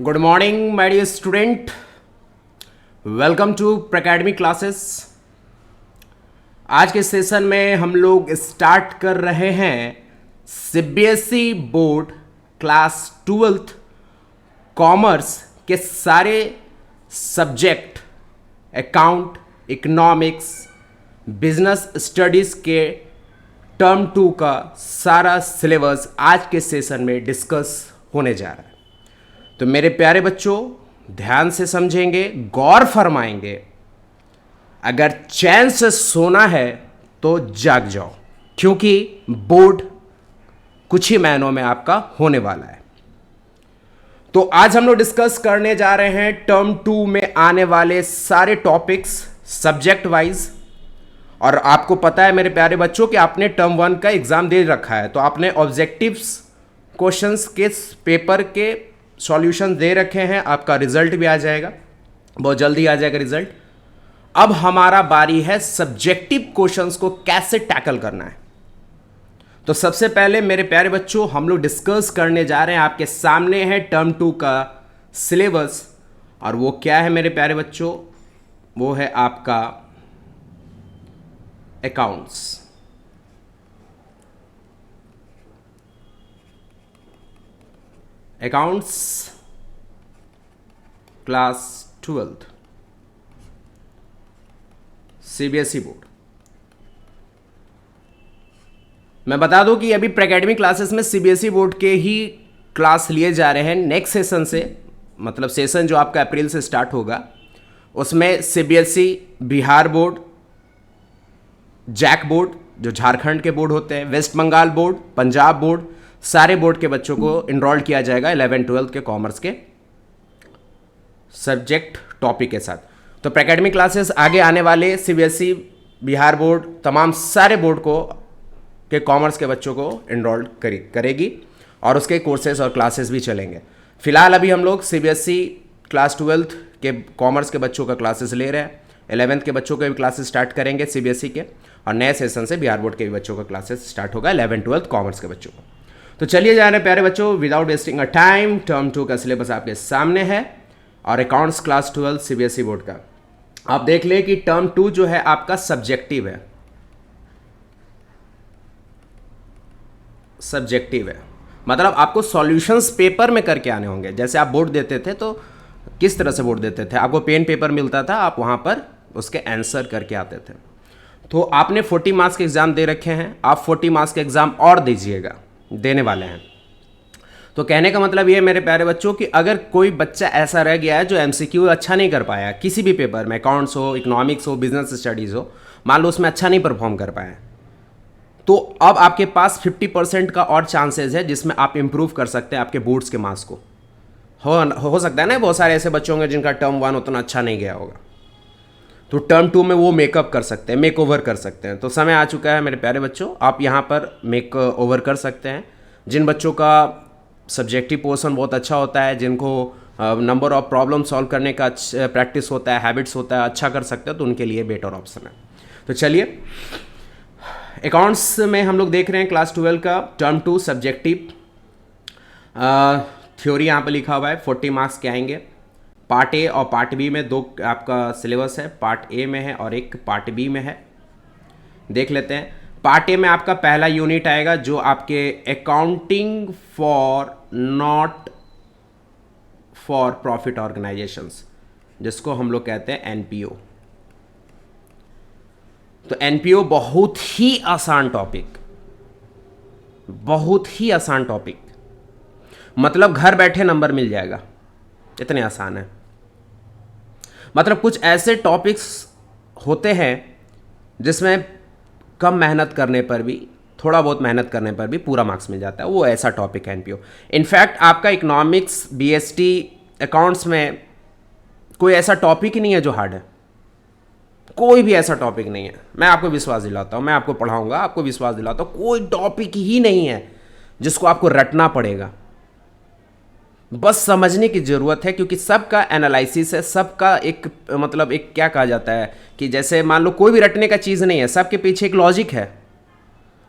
Good morning my dear student, welcome to Prakademy classes. आज के session में हम लोग स्टार्ट कर रहे हैं CBSE board class 12th commerce के सारे subject account, economics, business studies के टर्म 2 का सारा सिलेबस आज के सेशन में डिस्कस होने जा रहा है। तो मेरे प्यारे बच्चों, ध्यान से समझेंगे, गौर फरमाएंगे। अगर चैन से सोना है तो जाग जाओ, क्योंकि बोर्ड कुछ ही महीनों में आपका होने वाला है। तो आज हम लोग डिस्कस करने जा रहे हैं टर्म 2 में आने वाले सारे टॉपिक्स सब्जेक्ट वाइज। और आपको पता है मेरे प्यारे बच्चों कि आपने टर्म 1 का एग्जाम दे रखा है, तो आपने ऑब्जेक्टिव्स क्वेश्चंस के पेपर के सॉल्यूशन दे रखे हैं। आपका रिजल्ट भी आ जाएगा, बहुत जल्दी आ जाएगा रिजल्ट। अब हमारा बारी है सब्जेक्टिव क्वेश्चंस को कैसे टैकल करना है। तो सबसे पहले मेरे प्यारे बच्चों, हम लोग डिस्कस करने जा रहे हैं, आपके सामने है टर्म 2 का सिलेबस। और वो क्या है मेरे प्यारे बच्चों? वो है आपका accounts. Accounts class 12th CBSE board. मैं बता दूं कि अभी प्रैकेडमी क्लासेस में सीबीएसई बोर्ड के ही क्लास लिए जा रहे हैं। नेक्स्ट सेशन से, मतलब सेशन जो आपका अप्रैल से स्टार्ट होगा, उसमें CBSE, Bihar board, JAC board जो झारखंड के बोर्ड होते हैं, West Bengal board, Punjab board, सारे बोर्ड के बच्चों को इनरोल किया जाएगा 11-12 के कॉमर्स के सब्जेक्ट टॉपिक के साथ। तो प्रैकेडमी क्लासेस आगे आने वाले सीबीएसई, बिहार बोर्ड, तमाम सारे बोर्ड को के कॉमर्स के बच्चों को इनरोल करेगी और उसके कोर्सेज और क्लासेस भी चलेंगे। फिलहाल अभी हम लोग सीबीएसई क्लास 12th के कॉमर्स के बच्चों का क्लासेस ले रहे हैं। 11th के बच्चों के भी क्लासेस स्टार्ट करेंगे सीबीएसई के, और नए सेशन से बिहार बोर्ड के भी बच्चों का क्लासेस स्टार्ट होगा 11-12 कॉमर्स के बच्चों को। तो चलिए जा रहे हैं प्यारे बच्चों, without wasting a time. Term 2 का सिलेबस आपके सामने है और अकाउंट्स क्लास 12 सीबीएसई बोर्ड का। आप देख लें कि टर्म 2 जो है आपका सब्जेक्टिव है। सब्जेक्टिव है मतलब आपको सॉल्यूशंस पेपर में करके आने होंगे। जैसे आप बोर्ड देते थे तो किस तरह से बोर्ड देते थे? आपको पेन पेपर मिलता था, आप वहाँ पर उसके आंसर करके आते थे। तो आपने 40 मार्क्स के एग्ज़ाम दे रखे हैं, आप 40 मार्क्स के एग्ज़ाम और दीजिएगा, देने वाले हैं। तो कहने का मतलब ये है मेरे प्यारे बच्चों कि अगर कोई बच्चा ऐसा रह गया है जो एमसीक्यू अच्छा नहीं कर पाया किसी भी पेपर में, अकाउंट्स हो, इकोनॉमिक्स हो, बिजनेस स्टडीज़ हो, मान लो उसमें अच्छा नहीं परफॉर्म कर पाया, तो अब आपके पास 50% का और चांसेस है जिसमें आप इंप्रूव कर सकते हैं आपके बोर्ड्स के मार्क्स को। हो सकता है ना, बहुत सारे ऐसे बच्चे होंगे जिनका टर्म 1 उतना अच्छा नहीं गया होगा, तो टर्म 2 में वो मेकअप कर सकते हैं, मेक ओवर कर सकते हैं। तो समय आ चुका है मेरे प्यारे बच्चों, आप यहाँ पर मेक ओवर कर सकते हैं। जिन बच्चों का सब्जेक्टिव पोर्शन बहुत अच्छा होता है, जिनको नंबर ऑफ प्रॉब्लम सॉल्व करने का प्रैक्टिस होता है, हैबिट्स होता है, अच्छा कर सकते हैं, तो उनके लिए बेटर ऑप्शन है। तो चलिए, अकाउंट्स में हम लोग देख रहे हैं क्लास 12 का टर्म 2 सब्जेक्टिव। थ्योरी यहाँ पर लिखा हुआ है, 40 मार्क्स के आएंगे। पार्ट ए और पार्ट बी में 2 आपका सिलेबस है, पार्ट ए में है और एक पार्ट बी में है। देख लेते हैं। पार्ट ए में आपका पहला यूनिट आएगा जो आपके accounting for not for profit organisations, जिसको हम लोग कहते हैं एनपीओ। तो एनपीओ बहुत ही आसान टॉपिक, बहुत ही आसान टॉपिक, मतलब घर बैठे नंबर मिल जाएगा, इतने आसान है। मतलब कुछ ऐसे टॉपिक्स होते हैं जिसमें कम मेहनत करने पर भी, थोड़ा बहुत मेहनत करने पर भी पूरा मार्क्स मिल जाता है, वो ऐसा टॉपिक है एनपीओ। इनफैक्ट आपका इकोनॉमिक्स, बीएसटी, अकाउंट्स में कोई ऐसा टॉपिक ही नहीं है जो हार्ड है। कोई भी ऐसा टॉपिक नहीं है, मैं आपको विश्वास दिलाता हूँ, मैं आपको पढ़ाऊँगा, आपको विश्वास दिलाता हूँ, कोई टॉपिक ही नहीं है जिसको आपको रटना पड़ेगा। बस समझने की ज़रूरत है, क्योंकि सबका एनालिसिस है, सबका एक मतलब एक क्या कहा जाता है कि जैसे मान लो कोई भी रटने का चीज़ नहीं है, सबके पीछे एक लॉजिक है,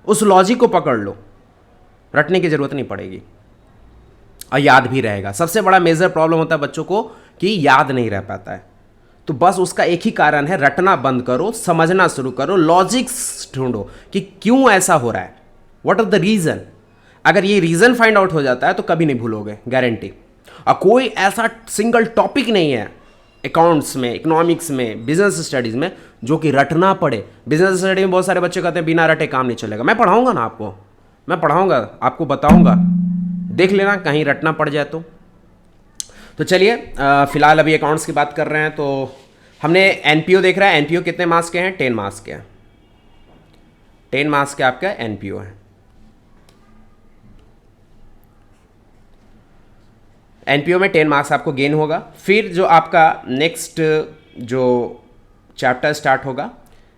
उस लॉजिक को पकड़ लो, रटने की ज़रूरत नहीं पड़ेगी। और याद भी रहेगा। सबसे बड़ा मेजर प्रॉब्लम होता है बच्चों को कि याद नहीं रह पाता है। तो बस उसका एक ही कारण है, रटना बंद करो, समझना शुरू करो, लॉजिक्स ढूंढो कि क्यों ऐसा हो रहा है, व्हाट आर द रीजन। अगर ये रीजन फाइंड आउट हो जाता है तो कभी नहीं भूलोगे, गारंटी। और कोई ऐसा सिंगल टॉपिक नहीं है अकाउंट्स में, इकोनॉमिक्स में, बिजनेस स्टडीज में जो कि रटना पड़े। बिजनेस स्टडी में बहुत सारे बच्चे कहते हैं बिना रटे काम नहीं चलेगा। मैं पढ़ाऊंगा ना आपको, मैं पढ़ाऊंगा, आपको बताऊंगा, देख लेना कहीं रटना पड़ जाए तो चलिए फिलहाल अभी अकाउंट्स की बात कर रहे हैं। तो हमने एनपीओ देख रहा है। एनपीओ कितने मार्क्स के हैं? 10 मार्क्स के हैं। 10 मार्क्स के आपका एनपीओ है। एनपीओ में 10 मार्क्स आपको गेन होगा। फिर जो आपका नेक्स्ट जो चैप्टर स्टार्ट होगा,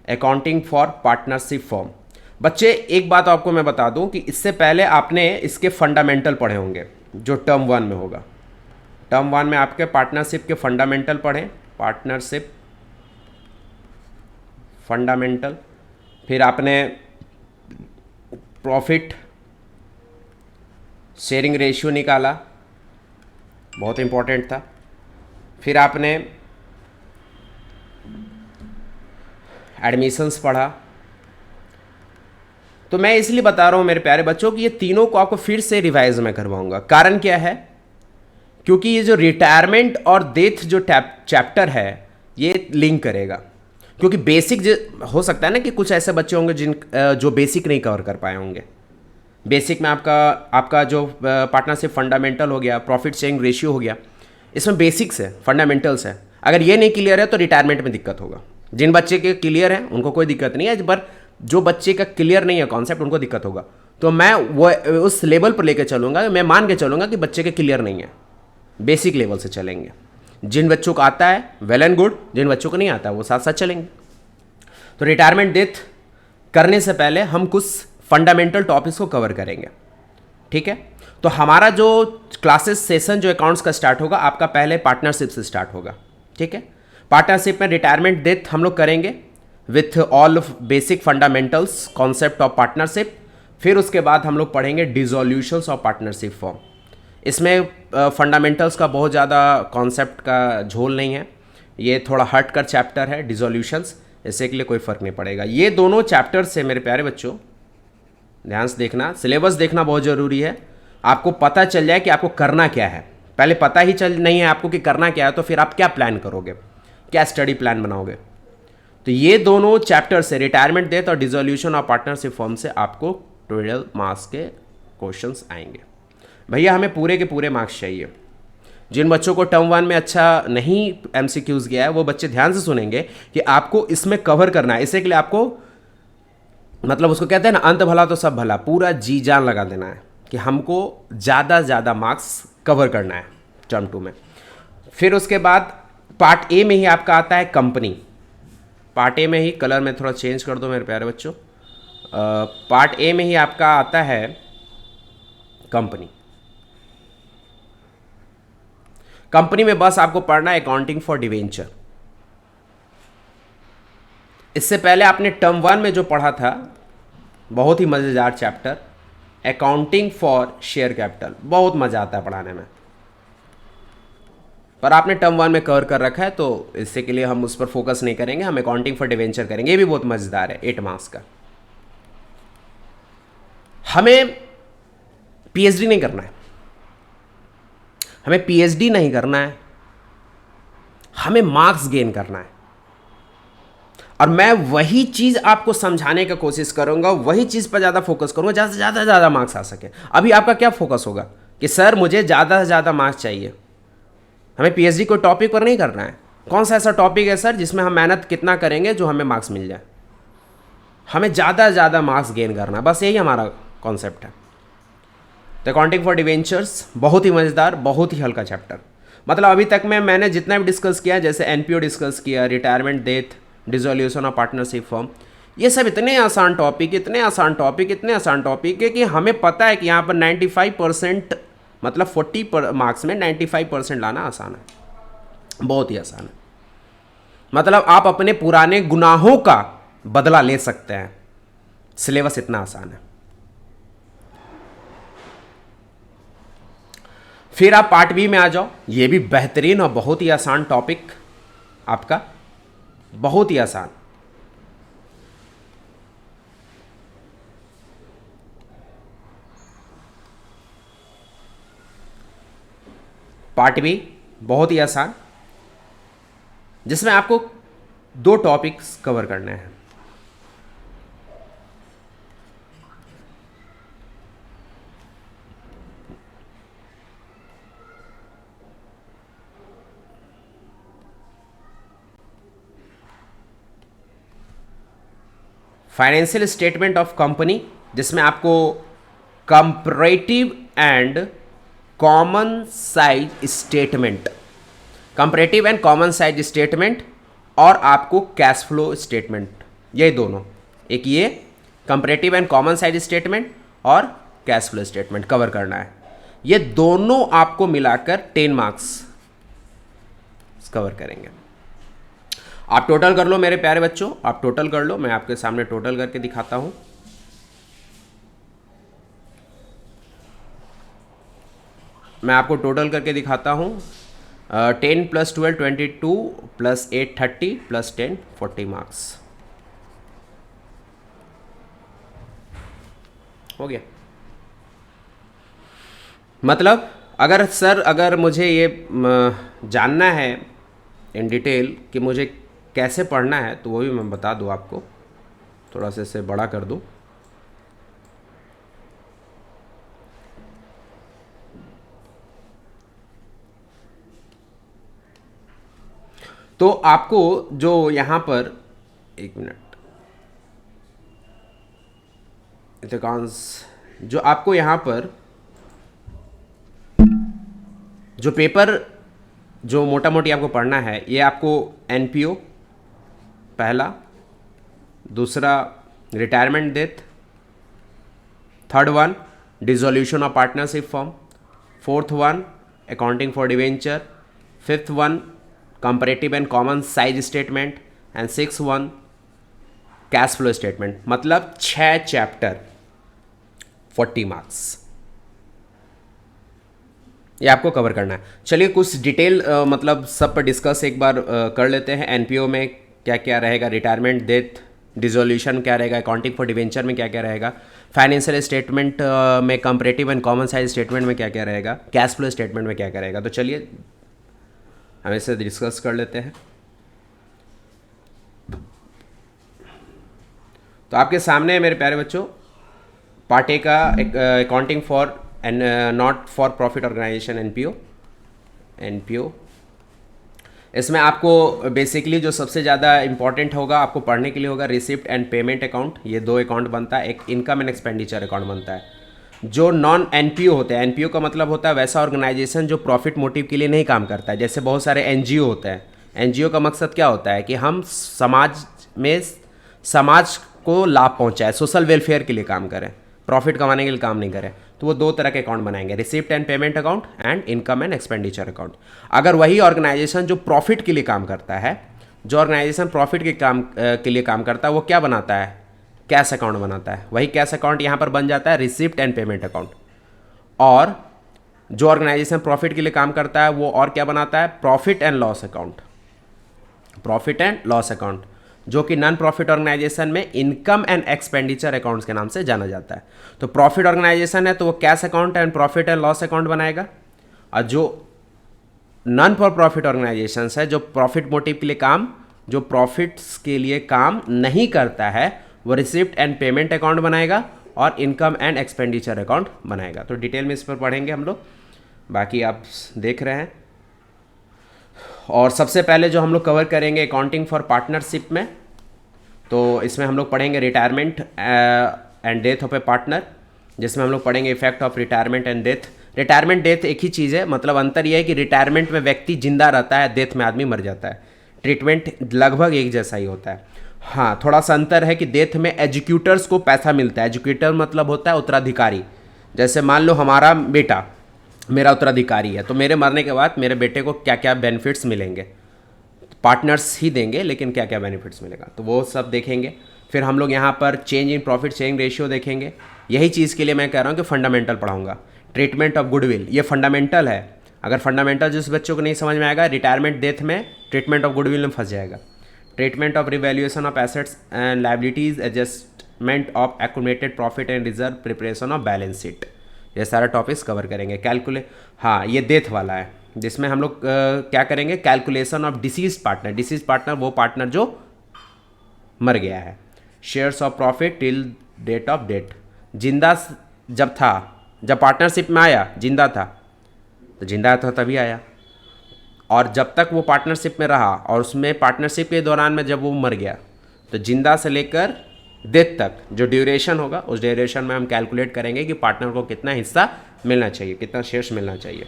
अकाउंटिंग फॉर पार्टनरशिप फॉर्म। बच्चे एक बात आपको मैं बता दूं कि इससे पहले आपने इसके फंडामेंटल पढ़े होंगे, जो टर्म 1 में होगा। टर्म 1 में आपके पार्टनरशिप के फंडामेंटल पढ़े, पार्टनरशिप फंडामेंटल। फिर आपने प्रॉफिट शेयरिंग रेशियो निकाला, बहुत इंपॉर्टेंट था। फिर आपने एडमिशंस पढ़ा। तो मैं इसलिए बता रहा हूं मेरे प्यारे बच्चों कि ये तीनों को आपको फिर से रिवाइज में करवाऊंगा। कारण क्या है? क्योंकि ये जो रिटायरमेंट और डेथ जो चैप्टर है ये लिंक करेगा। क्योंकि बेसिक हो सकता है ना कि कुछ ऐसे बच्चे होंगे जो बेसिक नहीं कवर कर पाए होंगे। बेसिक में आपका जो पार्टनरशिप फंडामेंटल हो गया, प्रॉफिट शेयरिंग रेशियो हो गया, इसमें बेसिक्स है, फंडामेंटल्स है। अगर ये नहीं क्लियर है तो रिटायरमेंट में दिक्कत होगा। जिन बच्चे के क्लियर है उनको कोई दिक्कत नहीं है, पर जो बच्चे का क्लियर नहीं है कॉन्सेप्ट उनको दिक्कत होगा। तो मैं वो उस लेवल पर लेकर चलूँगा, मैं मान के चलूँगा कि बच्चे के क्लियर नहीं है, बेसिक लेवल से चलेंगे। जिन बच्चों को आता है वेल एंड गुड, जिन बच्चों को नहीं आता है वो साथ साथ चलेंगे। तो रिटायरमेंट डेथ करने से पहले हम कुछ फंडामेंटल टॉपिक्स को कवर करेंगे, ठीक है। तो हमारा जो क्लासेस सेशन जो अकाउंट्स का स्टार्ट होगा आपका पहले पार्टनरशिप से स्टार्ट होगा, ठीक है। पार्टनरशिप में रिटायरमेंट डेथ हम लोग करेंगे with all basic fundamentals concept of partnership. फिर उसके बाद हम लोग पढ़ेंगे डिसोल्यूशंस ऑफ पार्टनरशिप फॉर्म। इसमें फंडामेंटल्स का बहुत ज़्यादा कॉन्सेप्ट का झोल नहीं है, ये थोड़ा हट कर चैप्टर है डिसोल्यूशंस, इससे के लिए कोई फ़र्क नहीं पड़ेगा। ये दोनों चैप्टर से मेरे प्यारे बच्चों ध्यान से देखना, सिलेबस देखना बहुत ज़रूरी है। आपको पता चल जाए कि आपको करना क्या है। पहले पता ही चल नहीं है आपको कि करना क्या है, तो फिर आप क्या प्लान करोगे, क्या स्टडी प्लान बनाओगे। तो ये दोनों चैप्टर से रिटायरमेंट डेथ और डिसोल्यूशन ऑफ पार्टनरशिप फॉर्म से आपको 12 मार्क्स के क्वेश्चंस आएंगे। भैया हमें पूरे के पूरे मार्क्स चाहिए। जिन बच्चों को टर्म 1 में अच्छा नहीं एमसीक्यूज गया है वो बच्चे ध्यान से सुनेंगे कि आपको इसमें कवर करना है। इससे के लिए आपको मतलब उसको कहते हैं ना, अंत भला तो सब भला, पूरा जी जान लगा देना है कि हमको ज़्यादा से ज़्यादा मार्क्स कवर करना है टर्म 2 में। फिर उसके बाद पार्ट ए में ही आपका आता है कंपनी। पार्ट ए में ही, कलर में थोड़ा चेंज कर दो मेरे प्यारे बच्चों, पार्ट ए में ही आपका आता है कंपनी। कंपनी में बस आपको पढ़ना है अकाउंटिंग फॉर डिवेंचर। इससे पहले आपने टर्म 1 में जो पढ़ा था बहुत ही मज़ेदार chapter accounting for share capital, बहुत मज़ा आता है पढ़ाने में, पर आपने टर्म 1 में कवर कर रखा है तो इससे के लिए हम उस पर फोकस नहीं करेंगे, हम अकाउंटिंग फॉर डिवेंचर करेंगे। ये भी बहुत मज़ेदार है, 8 मार्क्स का। हमें पीएचडी नहीं करना है, हमें पीएचडी नहीं करना है, हमें मार्क्स गेन करना है। और मैं वही चीज़ आपको समझाने का कोशिश करूंगा, वही चीज़ पर ज़्यादा फोकस करूंगा जहाँ से ज़्यादा मार्क्स आ सके। अभी आपका क्या फोकस होगा कि सर मुझे ज़्यादा से ज़्यादा मार्क्स चाहिए। हमें पीएचडी को टॉपिक पर नहीं करना है। कौन सा ऐसा टॉपिक है सर जिसमें हम मेहनत कितना करेंगे जो हमें मार्क्स मिल जाए। हमें ज़्यादा से ज़्यादा मार्क्स गेन करना है, बस यही हमारा कॉन्सेप्ट है। तो अकाउंटिंग फॉर डिवेंचर्स बहुत ही मज़ेदार, बहुत ही हल्का चैप्टर। मतलब अभी तक में मैंने जितना भी डिस्कस किया, जैसे एनपीओ डिस्कस किया, retirement death, dissolution of partnership form, ये सब इतने आसान टॉपिक, इतने आसान टॉपिक है कि हमें पता है कि यहाँ पर 95% मतलब 40 मार्क्स में 95% लाना आसान है, बहुत ही आसान है। मतलब आप अपने पुराने गुनाहों का बदला ले सकते हैं, सिलेबस इतना आसान है। फिर आप पार्ट बी में आ जाओ, ये भी बेहतरीन और बहुत ही आसान टॉपिक आपका, बहुत ही आसान। पार्ट बी बहुत ही आसान, जिसमें आपको 2 टॉपिक्स कवर करने हैं। फाइनेंशियल स्टेटमेंट ऑफ कंपनी, जिसमें आपको comparative and common size statement, comparative and common size statement, और आपको कैश फ्लो स्टेटमेंट, ये दोनों, एक ये comparative and common size statement और कैश फ्लो स्टेटमेंट कवर करना है। ये दोनों आपको मिलाकर 10 मार्क्स कवर करेंगे। आप टोटल कर लो मेरे प्यारे बच्चों, आप टोटल कर लो, मैं आपके सामने टोटल करके दिखाता हूं। मैं आपको टोटल करके दिखाता हूं। 10 + 12 22 + 8 30 + 10 40 मार्क्स हो गया। मतलब अगर मुझे ये जानना है इन डिटेल कि मुझे कैसे पढ़ना है, तो वो भी मैं बता दूँ आपको, थोड़ा सा इसे बड़ा कर दूँ। तो आपको जो यहाँ पर, एक मिनट, जो आपको यहाँ पर जो पेपर जो मोटा मोटी आपको पढ़ना है, ये आपको एनपीओ पहला, दूसरा retirement death, third one dissolution of partnership form, fourth one accounting for debenture, fifth one comparative and common size statement, and six one cash flow statement. मतलब 6 चैप्टर 40 मार्क्स, ये आपको कवर करना है। चलिए कुछ डिटेल मतलब सब पर डिस्कस एक बार कर लेते हैं। एनपीओ में क्या क्या रहेगा, रिटायरमेंट डेथ डिसोल्यूशन क्या रहेगा, अकाउंटिंग फॉर डिवेंचर में क्या क्या रहेगा, फाइनेंशियल स्टेटमेंट में comparative and common size statement में क्या क्या रहेगा, कैश फ्लो स्टेटमेंट में क्या क्या रहेगा। तो चलिए हम इसे डिस्कस कर लेते हैं। तो आपके सामने मेरे प्यारे बच्चों पार्ट ए का accounting for and not for profit organisation, NPO. इसमें आपको बेसिकली जो सबसे ज़्यादा इंपॉर्टेंट होगा आपको पढ़ने के लिए होगा रिसिप्ट एंड पेमेंट अकाउंट। ये 2 अकाउंट बनता है, एक इनकम एंड एक्सपेंडिचर अकाउंट बनता है। जो नॉन एनपीओ होते हैं, एनपीओ का मतलब होता है वैसा ऑर्गेनाइजेशन जो प्रॉफिट मोटिव के लिए नहीं काम करता है। जैसे बहुत सारे एनजीओ होते हैं। एनजीओ का मकसद क्या होता है कि हम समाज को लाभ पहुंचाए, सोशल वेलफेयर के लिए काम करें, प्रॉफिट कमाने के लिए काम नहीं करें। तो वो 2 तरह के अकाउंट बनाएंगे, receipt and payment account and income and expenditure account. अगर वही ऑर्गेनाइजेशन जो प्रॉफिट के लिए काम करता है, जो ऑर्गेनाइजेशन प्रॉफिट के लिए काम करता है, वो क्या बनाता है, कैश अकाउंट बनाता है। वही कैश अकाउंट यहाँ पर बन जाता है रिसिप्ट एंड पेमेंट अकाउंट। और जो ऑर्गेनाइजेशन प्रॉफिट के लिए काम करता है वो और क्या बनाता है, profit and loss account, profit and loss account, जो कि नॉन प्रॉफिट ऑर्गेनाइजेशन में इनकम एंड एक्सपेंडिचर अकाउंट्स के नाम से जाना जाता है। तो प्रॉफिट ऑर्गेनाइजेशन है तो वो cash account and profit and loss account बनाएगा, और जो नॉन फॉर प्रॉफिट ऑर्गेनाइजेशन है, जो प्रॉफिट मोटिव के लिए काम, जो प्रॉफिट्स के लिए काम नहीं करता है, वो रिसिप्ट एंड पेमेंट अकाउंट बनाएगा और इनकम एंड एक्सपेंडिचर अकाउंट बनाएगा। तो डिटेल में इस पर पढ़ेंगे हम लोग, बाकी आप देख रहे हैं। और सबसे पहले जो हम लोग कवर करेंगे अकाउंटिंग फॉर पार्टनरशिप में, तो इसमें हम लोग पढ़ेंगे retirement and death of A partner, जिसमें हम लोग पढ़ेंगे effect of retirement and death. Retirement death एक ही चीज़ है, मतलब अंतर यह है कि रिटायरमेंट में व्यक्ति जिंदा रहता है, डेथ में आदमी मर जाता है। ट्रीटमेंट लगभग एक जैसा ही होता है। हाँ, थोड़ा सा अंतर है कि डेथ में एजुकेटर्स को पैसा मिलता है। एजुकेटर मतलब होता है उत्तराधिकारी। जैसे मान लो हमारा बेटा मेरा उत्तराधिकारी है, तो मेरे मरने के बाद मेरे बेटे को क्या क्या बेनिफिट्स मिलेंगे, पार्टनर्स ही देंगे, लेकिन क्या क्या बेनिफिट्स मिलेगा तो वो सब देखेंगे। फिर हम लोग यहाँ पर change in profit sharing ratio देखेंगे। यही चीज़ के लिए मैं कह रहा हूँ कि फंडामेंटल पढ़ाऊँगा। ट्रीटमेंट ऑफ गुडविल, ये फंडामेंटल है। अगर फंडामेंटल जिस बच्चों को नहीं समझ में आएगा, रिटायरमेंट डेथ में ट्रीटमेंट ऑफ गुडविल में फंस जाएगा। Treatment of revaluation of assets and liabilities, adjustment of accumulated profit and reserve, preparation of balance sheet, ये सारा टॉपिक्स कवर करेंगे। कैलकुलेट, हाँ ये डेथ वाला है, जिसमें हम लोग क्या करेंगे, calculation of deceased partner. Deceased partner वो पार्टनर जो मर गया है। Shares of profit till date of death, जिंदा जब था, जब पार्टनरशिप में आया जिंदा था, तो जिंदा था तभी आया, और जब तक वो पार्टनरशिप में रहा, और उसमें पार्टनरशिप के दौरान में जब वो मर गया, तो जिंदा से लेकर डेथ तक जो ड्यूरेशन होगा, उस ड्यूरेशन में हम कैलकुलेट करेंगे कि पार्टनर को कितना हिस्सा मिलना चाहिए, कितना शेयर्स मिलना चाहिए।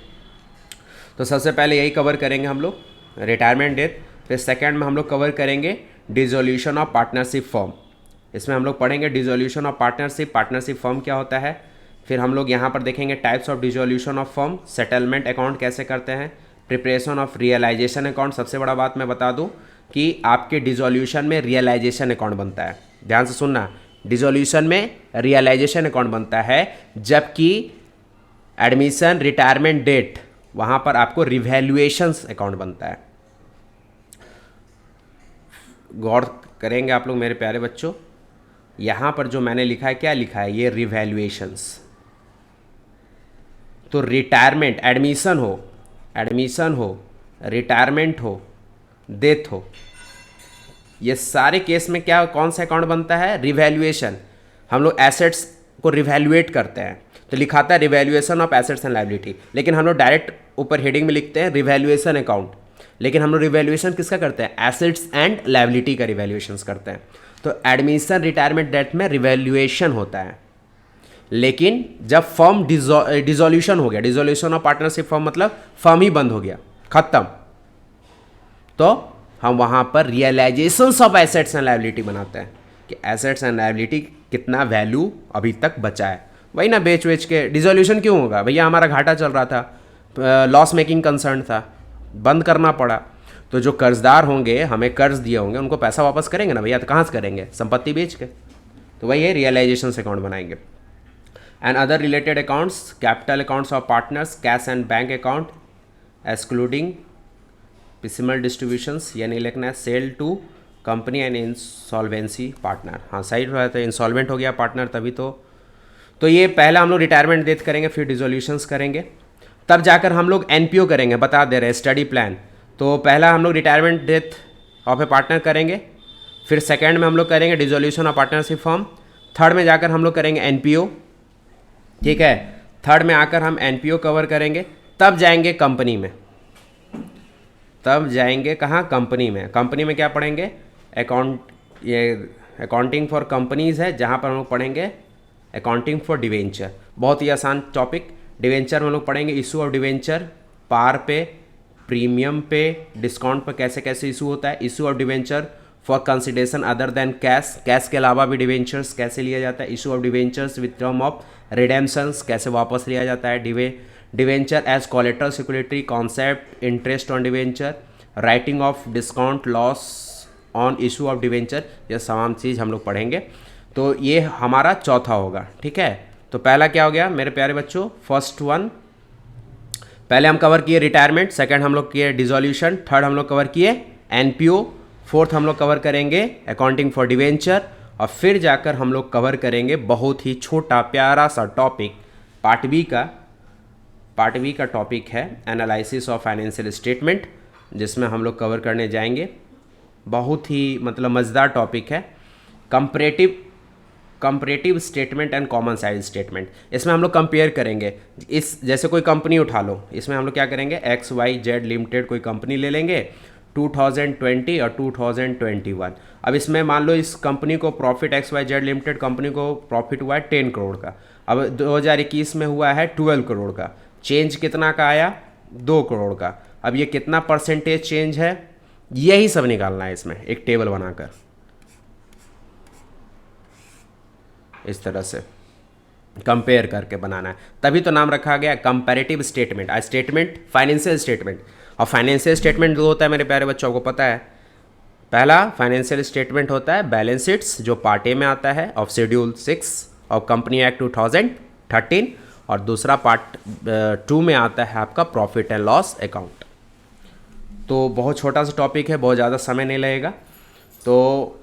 तो सबसे पहले यही कवर करेंगे हम लोग, रिटायरमेंट डेथ। फिर सेकंड में हम लोग कवर करेंगे डिसोल्यूशन ऑफ पार्टनरशिप फर्म। इसमें हम लोग पढ़ेंगे dissolution of partnership, partnership firm क्या होता है। फिर हम लोग यहाँ पर देखेंगे types of dissolution of firm, settlement account कैसे करते हैं, प्रिपरेशन ऑफ रियलाइजेशन अकाउंट। सबसे बड़ा बात मैं बता दूँ कि आपके डिसोल्यूशन में रियलाइजेशन अकाउंट बनता है, ध्यान से सुनना, डिसोल्यूशन में रियलाइजेशन अकाउंट बनता है, जबकि एडमिशन रिटायरमेंट डेट वहाँ पर आपको रिवैल्यूएशंस अकाउंट बनता है। गौर करेंगे आप लोग मेरे प्यारे बच्चों, यहाँ पर जो मैंने लिखा है, क्या लिखा है, ये रिवैल्यूएशंस। तो रिटायरमेंट, एडमिशन हो, रिटायरमेंट हो, डेथ हो, ये सारे केस में क्या, कौन सा अकाउंट बनता है, रिवैल्यूएशन। हम लोग एसेट्स को रिवैल्यूएट करते हैं, तो लिखाता है revaluation of assets and liability, लेकिन हम लोग डायरेक्ट ऊपर हेडिंग में लिखते हैं रिवैल्यूएशन अकाउंट। लेकिन हम लोग रिवैल्यूएशन किसका करते हैं, एसेट्स एंड लायबिलिटी का रिवैल्यूएशन करते हैं। तो एडमिशन रिटायरमेंट डेट में रिवैल्यूएशन होता है, लेकिन जब फर्म डिसोल्यूशन हो गया, डिसोल्यूशन ऑफ पार्टनरशिप फर्म मतलब फर्म ही बंद हो गया, खत्म, तो हम वहाँ पर realisations of assets and liability बनाते हैं कि एसेट्स एंड लायबिलिटी कितना वैल्यू अभी तक बचा है। वही ना, बेच के डिसोल्यूशन क्यों होगा भैया, हमारा घाटा चल रहा था, लॉस मेकिंग कंसर्न था, बंद करना पड़ा। तो जो कर्जदार होंगे, हमें कर्ज दिए होंगे, उनको पैसा वापस करेंगे ना भैया, तो कहाँ से करेंगे, संपत्ति बेच के। तो वही है, रियलाइजेशन अकाउंट बनाएंगे। And other related accounts, capital accounts of partners, cash and bank account excluding piecemeal distributions, ये नहीं लिखना है, sale to company and insolvency partner. हाँ सही है, तो इंसॉल्वेंट हो गया पार्टनर तभी तो ये पहला हम लोग रिटायरमेंट डेथ करेंगे, फिर डिसोल्यूशंस करेंगे, तब जाकर हम लोग एनपीओ करेंगे, बता दे रहे हैं स्टडी प्लान। तो पहला हम लोग retirement death of A partner करेंगे, फिर सेकंड में हम लोग करेंगे dissolution of partnership firm, third में जाकर हम लोग करेंगे एनपीओ, ठीक है, थर्ड में आकर हम एनपीओ कवर करेंगे, तब जाएंगे कंपनी में, तब जाएंगे कहाँ, कंपनी में। कंपनी में क्या पढ़ेंगे, अकाउंट, ये अकाउंटिंग फॉर कंपनीज है, जहाँ पर हम लोग पढ़ेंगे अकाउंटिंग फॉर डिवेंचर, बहुत ही आसान टॉपिक। डिवेंचर में हम लोग पढ़ेंगे इशू ऑफ डिवेंचर, पार पे, प्रीमियम पे, डिस्काउंट पर कैसे कैसे इशू होता है, issue of debenture for consideration other than cash, cash के अलावा भी डिवेंचर्स कैसे लिया जाता है, issue of debentures with term of redemptions कैसे वापस लिया जाता है, debenture as collateral security concept, interest on debenture, writing off discount loss on issue of debenture, ये तमाम चीज़ हम लोग पढ़ेंगे। तो ये हमारा चौथा होगा, ठीक है। तो पहला क्या हो गया मेरे प्यारे बच्चों, फर्स्ट वन, पहले हम कवर किए रिटायरमेंट, सेकंड हम लोग किए डिसोल्यूशन, थर्ड हम लोग कवर किए एनपीओ, फोर्थ हम लोग कवर करेंगे अकाउंटिंग फॉर डिवेंचर, और फिर जाकर हम लोग कवर करेंगे बहुत ही छोटा प्यारा सा टॉपिक, पार्ट बी का टॉपिक है एनालिसिस ऑफ फाइनेंशियल स्टेटमेंट, जिसमें हम लोग कवर करने जाएंगे। बहुत ही मतलब मज़ेदार टॉपिक है, comparative statement and common size statement. इसमें हम लोग कंपेयर करेंगे, इस जैसे कोई कंपनी उठा लो, इसमें हम लोग क्या करेंगे, XYZ लिमिटेड कोई कंपनी ले लेंगे 2020 और 2021। अब इसमें मान लो इस कंपनी को प्रॉफिट, XYZ लिमिटेड कंपनी को प्रॉफिट हुआ है 10 करोड़ का, अब 2021 में हुआ है 12 करोड़ का, चेंज कितना का आया, 2 करोड़ का। अब ये कितना परसेंटेज चेंज है, यही सब निकालना है इसमें एक टेबल बनाकर, इस तरह से कंपेयर करके बनाना है, तभी तो नाम रखा गया कंपैरेटिव स्टेटमेंट। आज स्टेटमेंट फाइनेंशियल स्टेटमेंट, और फाइनेंशियल स्टेटमेंट जो होता है मेरे प्यारे बच्चों को पता है, पहला फाइनेंशियल स्टेटमेंट होता है बैलेंस शीट्स जो पार्ट ए में आता है of schedule 6 of company act 2013, और दूसरा पार्ट 2 में आता है आपका प्रॉफिट एंड लॉस अकाउंट। तो बहुत छोटा सा टॉपिक है, बहुत ज़्यादा समय नहीं लगेगा। तो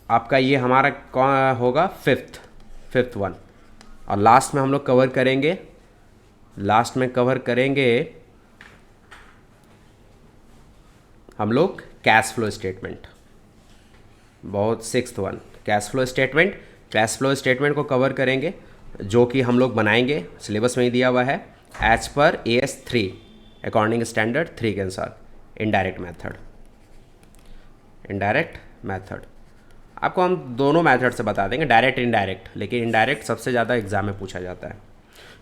आपका ये हमारा कौन होगा, फिफ्थ वन। और लास्ट में हम लोग कवर करेंगे हम लोग कैश फ्लो स्टेटमेंट। बहुत sixth one cash flow statement को कवर करेंगे, जो कि हम लोग बनाएंगे, सिलेबस में ही दिया हुआ है, as per AS3 according standard 3 के अनुसार। इनडायरेक्ट मेथड आपको हम दोनों मेथड से बता देंगे, डायरेक्ट इनडायरेक्ट, लेकिन इनडायरेक्ट सबसे ज़्यादा एग्जाम में पूछा जाता है।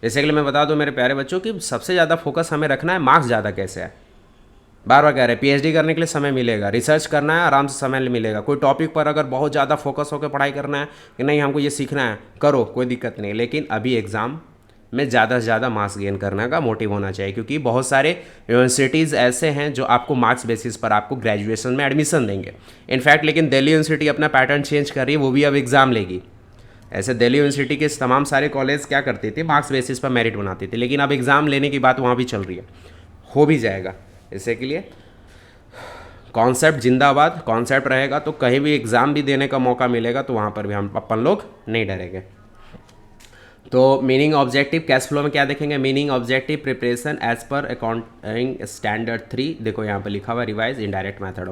जैसे कि मैं बता दूं मेरे प्यारे बच्चों कि सबसे ज़्यादा फोकस हमें रखना है मार्क्स ज़्यादा कैसे है। बार बार कह रहे हैं PhD करने के लिए समय मिलेगा, रिसर्च करना है आराम से समय मिलेगा। कोई टॉपिक पर अगर बहुत ज़्यादा फोकस होकर पढ़ाई करना है कि नहीं हमको ये सीखना है, करो, कोई दिक्कत नहीं। लेकिन अभी एग्ज़ाम में ज़्यादा से ज़्यादा मार्क्स गेन करने का मोटिव होना चाहिए, क्योंकि बहुत सारे यूनिवर्सिटीज़ ऐसे हैं जो आपको मार्क्स बेसिस पर आपको ग्रेजुएशन में एडमिशन देंगे। इनफैक्ट लेकिन दिल्ली यूनिवर्सिटी अपना पैटर्न चेंज कर रही है, वो भी अब एग्ज़ाम लेगी। ऐसे दिल्ली यूनिवर्सिटी के तमाम सारे कॉलेज क्या करते थे, मार्क्स बेसिस पर मेरिट बनाते थे, लेकिन अब एग्ज़ाम लेने की बात वहाँ भी चल रही है, हो भी जाएगा। इसी के लिए कॉन्सेप्ट जिंदाबाद, कॉन्सेप्ट रहेगा तो कहीं भी एग्ज़ाम भी देने का मौका मिलेगा, तो वहाँ पर भी हम अपन लोग नहीं डरेंगे। तो मीनिंग ऑब्जेक्टिव कैश फ्लो में क्या देखेंगे, meaning objective preparation as per accounting standard 3। देखो यहाँ पे लिखा हुआ रिवाइज इनडायरेक्ट मेथड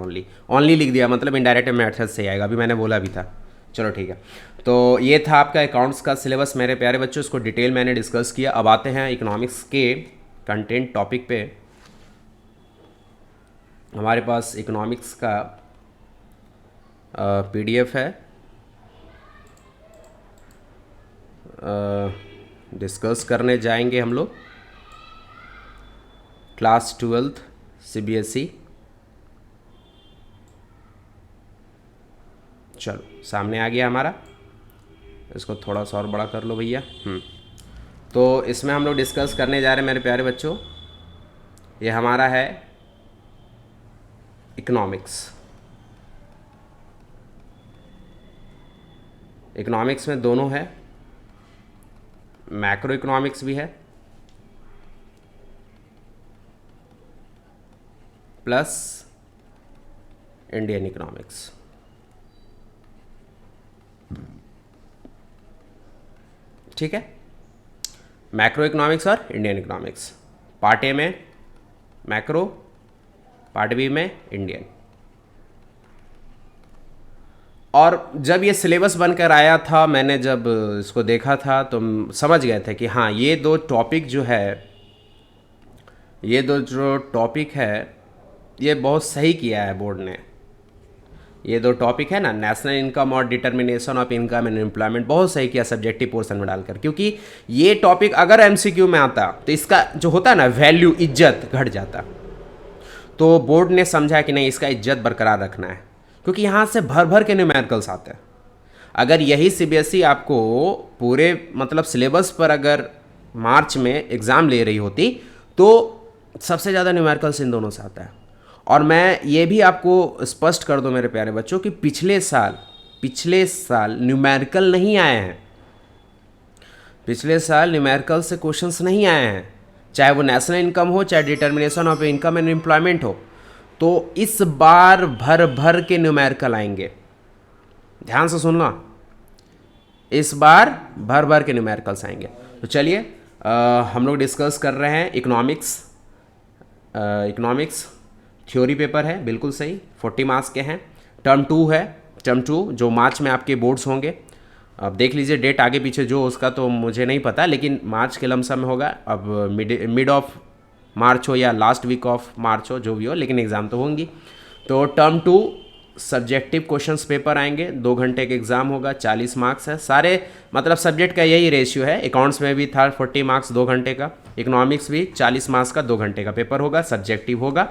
ओनली लिख दिया, मतलब इनडायरेक्ट मेथड से आएगा, अभी मैंने बोला भी था। चलो ठीक है, तो ये था आपका अकाउंट्स का सिलेबस मेरे प्यारे बच्चों, इसको डिटेल मैंने डिस्कस किया। अब आते हैं इकोनॉमिक्स के कंटेंट टॉपिक पे। हमारे पास इकोनॉमिक्स का PDF है, डिस्कस करने जाएंगे हम लोग। Class 12th CBSE। चलो सामने आ गया हमारा, इसको थोड़ा सा और बड़ा कर लो भैया। तो इसमें हम लोग डिस्कस करने जा रहे हैं मेरे प्यारे बच्चों, ये हमारा है इकोनॉमिक्स में दोनों है, मैक्रो इकोनॉमिक्स भी है प्लस इंडियन इकोनॉमिक्स। ठीक है, मैक्रो इकोनॉमिक्स और इंडियन इकोनॉमिक्स। पार्ट ए में मैक्रो, पार्ट बी में इंडियन। और जब ये सिलेबस बनकर आया था, मैंने जब इसको देखा था तो समझ गए थे कि हाँ ये दो टॉपिक जो है ये बहुत सही किया है बोर्ड ने। ये दो टॉपिक है ना, नेशनल इनकम और determination of income and employment, बहुत सही किया सब्जेक्टिव पोर्शन में डालकर। क्योंकि ये टॉपिक अगर MCQ में आता तो इसका जो होता है ना वैल्यू, इज्जत घट जाता। तो बोर्ड ने समझा कि नहीं, इसका इज्जत बरकरार रखना है, क्योंकि यहाँ से भर भर के न्यूमेरिकल्स आते हैं। अगर यही CBSE आपको पूरे मतलब सिलेबस पर अगर मार्च में एग्ज़ाम ले रही होती तो सबसे ज़्यादा न्यूमेरिकल्स इन दोनों से आता है। और मैं ये भी आपको स्पष्ट कर दूं मेरे प्यारे बच्चों कि पिछले साल न्यूमेरिकल नहीं आए हैं, पिछले साल न्यूमेरिकल से क्वेश्चंस नहीं आए हैं, चाहे वो नेशनल इनकम हो, चाहे determination of income and employment हो। तो इस बार भर भर के न्यूमेरिकल आएंगे, ध्यान से सुनना, इस बार भर भर के न्यूमेरिकल्स आएंगे। तो चलिए हम लोग डिस्कस कर रहे हैं इकोनॉमिक्स थ्योरी पेपर है, बिल्कुल सही, 40 मार्क्स के हैं। टर्म 2 है, टर्म 2 जो मार्च में आपके बोर्ड्स होंगे। अब देख लीजिए डेट आगे पीछे जो उसका तो मुझे नहीं पता, लेकिन मार्च के लमसम में होगा। अब मिड ऑफ मार्च हो या लास्ट वीक ऑफ मार्च हो, जो भी हो, लेकिन एग्ज़ाम तो होंगी। तो टर्म 2 सब्जेक्टिव क्वेश्चंस पेपर आएंगे, 2 घंटे का एग्ज़ाम होगा, 40 मार्क्स है सारे, मतलब सब्जेक्ट का यही रेशियो है। अकाउंट्स में भी था 40 मार्क्स 2 घंटे का, इकोनॉमिक्स भी 40 मार्क्स का 2 घंटे का पेपर होगा, सब्जेक्टिव होगा।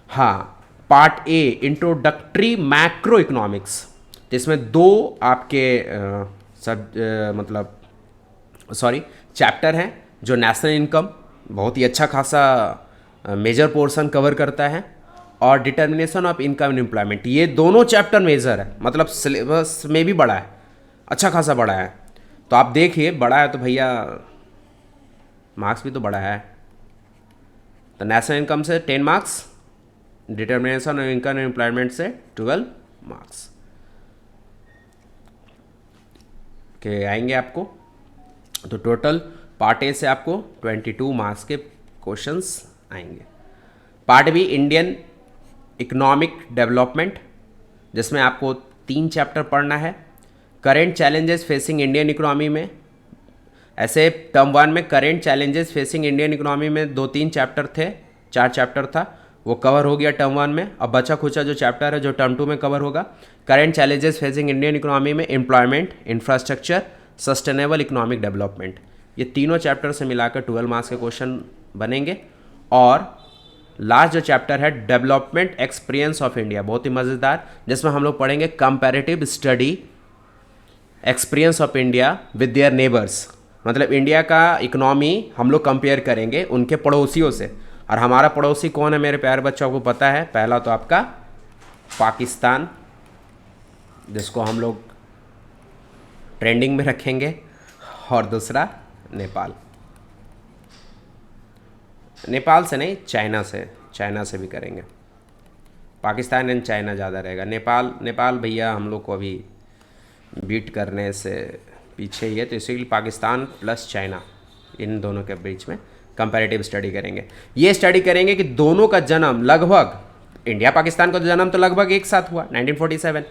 हाँ, part A introductory macro economics, तो इसमें 2 आपके चैप्टर हैं, जो नेशनल इनकम बहुत ही अच्छा खासा मेजर पोर्शन कवर करता है, और determination of income and employment, ये दोनों चैप्टर मेजर है, मतलब सिलेबस में भी बड़ा है, अच्छा खासा बड़ा है। तो आप देखिए बड़ा है तो भैया मार्क्स भी तो बड़ा है। तो नेशनल इनकम से 10 marks, determination of income employment से 12 मार्क्स के आएंगे आपको। तो टोटल पार्ट ए से आपको 22 मार्क्स के क्वेश्चंस आएंगे। Part B Indian economic development, जिसमें आपको 3 चैप्टर पढ़ना है। Current challenges facing Indian economy में, ऐसे टर्म 1 में current challenges facing Indian economy में 2-3 चैप्टर थे, 4 चैप्टर था, वो कवर हो गया टर्म 1 में। अब बचा खुचा जो चैप्टर है जो टर्म 2 में कवर होगा, current challenges facing Indian economy में employment, infrastructure, sustainable economic development, ये तीनों चैप्टर से मिलाकर 12 मार्क्स के क्वेश्चन बनेंगे। और लास्ट जो चैप्टर है डेवलपमेंट एक्सपीरियंस ऑफ इंडिया, बहुत ही मज़ेदार, जिसमें हम लोग पढ़ेंगे comparative study experience of India with their neighbours, मतलब इंडिया का इकोनॉमी हम लोग कंपेयर करेंगे उनके पड़ोसियों से। और हमारा पड़ोसी कौन है मेरे प्यारे बच्चों को पता है? पहला तो आपका पाकिस्तान, जिसको हम लोग ट्रेंडिंग में रखेंगे, और दूसरा नेपाल। नेपाल से नहीं, चाइना से भी करेंगे। पाकिस्तान एंड चाइना ज़्यादा रहेगा। नेपाल भैया हम लोग को अभी बीट करने से पीछे ही है, तो इसीलिए पाकिस्तान प्लस चाइना, इन दोनों के बीच में कंपैरेटिव स्टडी करेंगे। ये स्टडी करेंगे कि दोनों का जन्म लगभग, इंडिया पाकिस्तान का जन्म तो लगभग एक साथ हुआ 1947,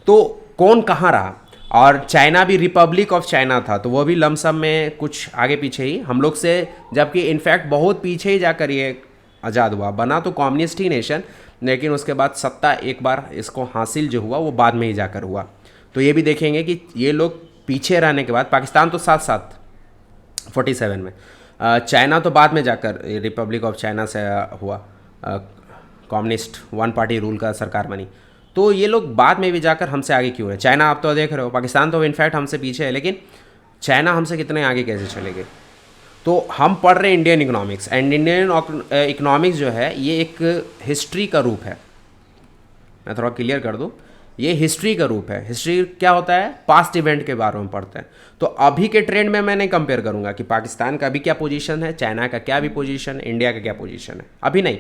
तो कौन कहाँ रहा। और चाइना भी रिपब्लिक ऑफ चाइना था, तो वो भी लमसम में कुछ आगे पीछे ही हम लोग से, जबकि इनफैक्ट बहुत पीछे ही जाकर ये आज़ाद हुआ। बना तो कम्युनिस्ट ही नेशन, लेकिन उसके बाद सत्ता एक बार इसको हासिल जो हुआ वो बाद में ही जाकर हुआ। तो ये भी देखेंगे कि ये लोग पीछे रहने के बाद, पाकिस्तान तो साथ साथ 47 में, चाइना तो बाद में जाकर रिपब्लिक ऑफ चाइना से हुआ, कम्युनिस्ट वन पार्टी रूल का सरकार बनी। तो ये लोग बाद में भी जाकर हमसे आगे क्यों है? चाइना आप तो देख रहे हो, पाकिस्तान तो इनफैक्ट हमसे पीछे है, लेकिन चाइना हमसे कितने आगे कैसे चलेंगे? तो हम पढ़ रहे हैं Indian economics, and Indian economics जो है ये एक हिस्ट्री का रूप है। मैं थोड़ा क्लियर कर दूँ, ये हिस्ट्री का रूप है। हिस्ट्री क्या होता है? पास्ट इवेंट के बारे में पढ़ते हैं। तो अभी के ट्रेंड में मैं नहीं कंपेयर करूंगा कि पाकिस्तान का अभी क्या पोजीशन है, चाइना का क्या भी पोजीशन है, इंडिया का क्या पोजीशन है, अभी नहीं,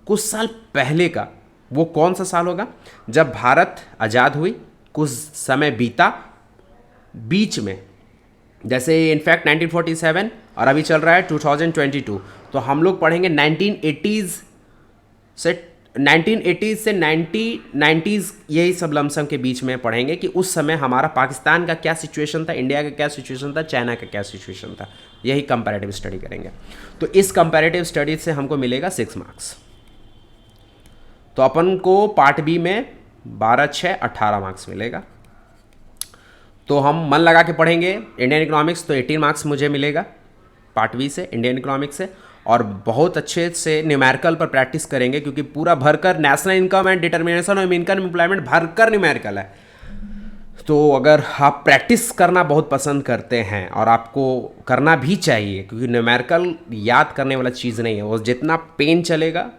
कुछ साल पहले का। वो कौन सा साल होगा? जब भारत आज़ाद हुई, कुछ समय बीता बीच में, जैसे इनफैक्ट 1947 और अभी चल रहा है 2022, तो हम लोग पढ़ेंगे 1980s से 90s, यही सब लमसम के बीच में पढ़ेंगे कि उस समय हमारा पाकिस्तान का क्या सिचुएशन था, इंडिया का क्या सिचुएशन था, चाइना का क्या सिचुएशन था। यही कंपैरेटिव स्टडी करेंगे। तो इस कंपैरेटिव स्टडी से हमको मिलेगा 6 मार्क्स। तो अपन को पार्ट बी में 12-6 18 मार्क्स मिलेगा। तो हम मन लगा के पढ़ेंगे इंडियन इकोनॉमिक्स, तो 18 मार्क्स मुझे मिलेगा पार्ट बी से, इंडियन इकोनॉमिक्स से। और बहुत अच्छे से न्यूमेरिकल पर प्रैक्टिस करेंगे, क्योंकि पूरा भरकर national income and determination of income employment भरकर न्यूमेरिकल है। तो अगर आप प्रैक्टिस करना बहुत पसंद करते हैं, और आपको करना भी चाहिए, क्योंकि न्यूमेरिकल याद करने वाला चीज़ नहीं है, वो जितना पेन चलेगा,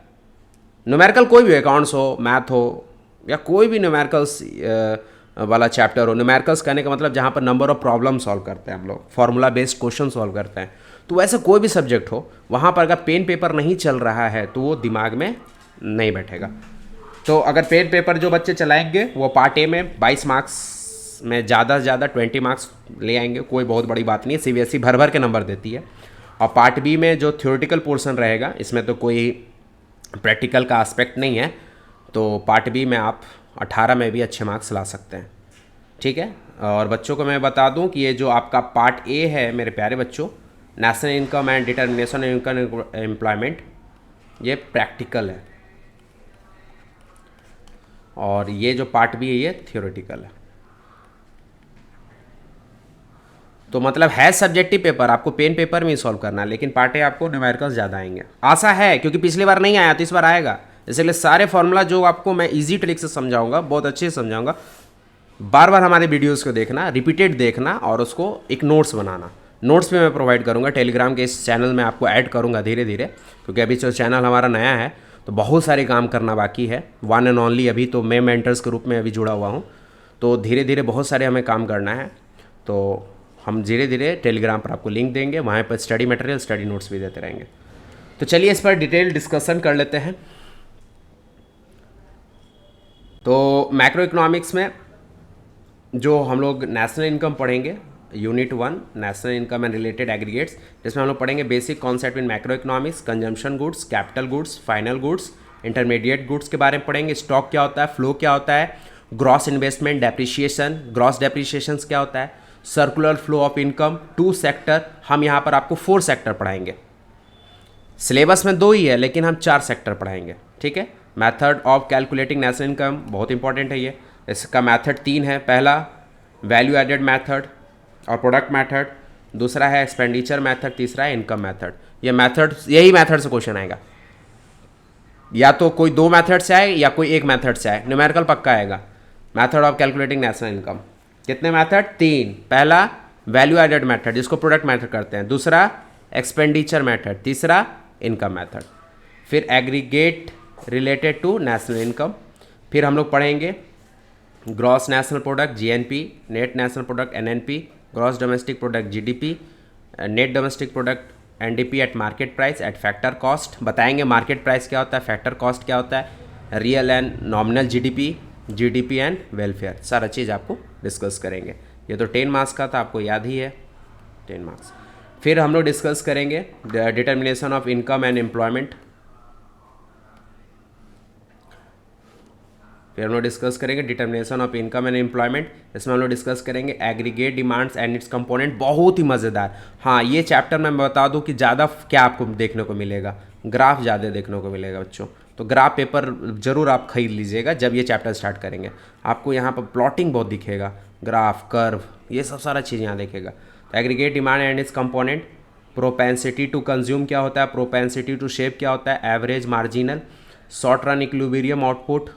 न्यूमेरिकल कोई भी, अकाउंट्स हो, मैथ हो, या कोई भी न्यूमेरिकल्स वाला चैप्टर हो। न्यूमेरिकल्स कहने का मतलब जहाँ पर नंबर ऑफ प्रॉब्लम सॉल्व करते हैं हम लोग, फार्मूला बेस्ड क्वेश्चन सॉल्व करते हैं। तो वैसे कोई भी सब्जेक्ट हो, वहाँ पर अगर पेन पेपर नहीं चल रहा है तो वो दिमाग में नहीं बैठेगा। तो अगर पेन पेपर जो बच्चे चलाएंगे वो पार्ट ए में 22 मार्क्स में ज़्यादा से ज़्यादा 20 मार्क्स ले आएंगे, कोई बहुत बड़ी बात नहीं है। सीबीएसई भर भर के नंबर देती है। और पार्ट बी में जो थ्योरेटिकल पोर्शन रहेगा, इसमें तो कोई प्रैक्टिकल का एस्पेक्ट नहीं है, तो पार्ट बी में आप 18 में भी अच्छे मार्क्स ला सकते हैं। ठीक है। और बच्चों को मैं बता दूं कि ये जो आपका पार्ट ए है मेरे प्यारे बच्चों, national income and determination income employment, ये प्रैक्टिकल है, और ये जो पार्ट बी है ये थियोरेटिकल है। तो मतलब है सब्जेक्टिव पेपर, आपको पेन पेपर में ही सॉल्व करना है, लेकिन पार्ट ए आपको न्यूमेरिकल्स ज़्यादा आएंगे। आशा है, क्योंकि पिछली बार नहीं आया तो इस बार आएगा, इसलिए सारे फॉर्मूला जो आपको मैं इजी ट्रिक से समझाऊंगा, बहुत अच्छे से समझाऊंगा। बार बार हमारे वीडियोस को देखना, रिपीटेड देखना, और उसको एक नोट्स बनाना। नोट्स भी मैं प्रोवाइड करूंगा टेलीग्राम के इस चैनल में, आपको ऐड करूंगा धीरे धीरे, क्योंकि अभी जो चैनल हमारा नया है तो बहुत सारे काम करना बाकी है। वन एंड ओनली अभी तो मैं मेंटर्स के रूप में अभी जुड़ा हुआ हूँ, तो धीरे धीरे बहुत सारे हमें काम करना है। तो हम धीरे धीरे टेलीग्राम पर आपको लिंक देंगे, वहाँ पर स्टडी मटेरियल, स्टडी नोट्स भी देते रहेंगे। तो चलिए इस पर डिटेल डिस्कशन कर लेते हैं। तो मैक्रो इकोनॉमिक्स में जो हम लोग नेशनल इनकम पढ़ेंगे, unit 1 national income and related aggregates, जिसमें हम लोग पढ़ेंगे basic concept in macro economics, consumption goods, capital goods, final goods, intermediate goods के बारे में पढ़ेंगे, स्टॉक क्या होता है, फ्लो क्या होता है, gross investment, depreciation, gross depreciation क्या होता है, circular flow of income, 2 sector, हम यहाँ पर आपको 4 सेक्टर पढ़ाएंगे। सिलेबस में 2 ही है लेकिन हम 4 सेक्टर पढ़ाएंगे, ठीक है। Method of calculating national income बहुत इंपॉर्टेंट है ये, इसका मेथड 3 है। पहला वैल्यू एडेड मेथड और प्रोडक्ट मेथड, दूसरा है एक्सपेंडिचर मेथड, तीसरा है इनकम मेथड। ये मेथड, यही मेथड से क्वेश्चन आएगा, या तो कोई 2 मेथड से आए या कोई एक मेथड से आए, न्यूमेरिकल पक्का आएगा। Method of calculating national income, कितने मेथड, 3। पहला वैल्यू एडेड मेथड जिसको प्रोडक्ट मेथड करते हैं, दूसरा एक्सपेंडिचर मेथड, तीसरा इनकम मेथड। फिर aggregate related to national income, फिर हम लोग पढ़ेंगे gross national product GNP, net national product NNP, gross domestic product GDP, net domestic product NDP at market price at factor cost. बताएंगे market price क्या होता है, factor cost क्या होता है, real and nominal GDP, GDP and welfare, सारा चीज़ आपको discuss करेंगे। ये तो 10 मार्क्स का था, आपको याद ही है, 10 मार्क्स। फिर हम लोग डिस्कस करेंगे determination of income and employment, फिर हम लोग डिस्कस करेंगे determination of income and employment. इसमें हम लोग डिस्कस करेंगे aggregate demands and its component, बहुत ही मज़ेदार। हाँ, ये चैप्टर मैं बता दूं कि ज़्यादा क्या आपको देखने को मिलेगा, ग्राफ ज़्यादा देखने को मिलेगा बच्चों। तो ग्राफ पेपर जरूर आप खरीद लीजिएगा जब ये चैप्टर स्टार्ट करेंगे। आपको यहाँ पर प्लॉटिंग बहुत दिखेगा, ग्राफ, कर्व, ये सब सारा चीज़ यहाँ देखेगा। तो aggregate demand and its component, propensity to consume क्या होता है, प्रोपेंसिटी टू शेप क्या होता है, average, marginal, short run equilibrium output,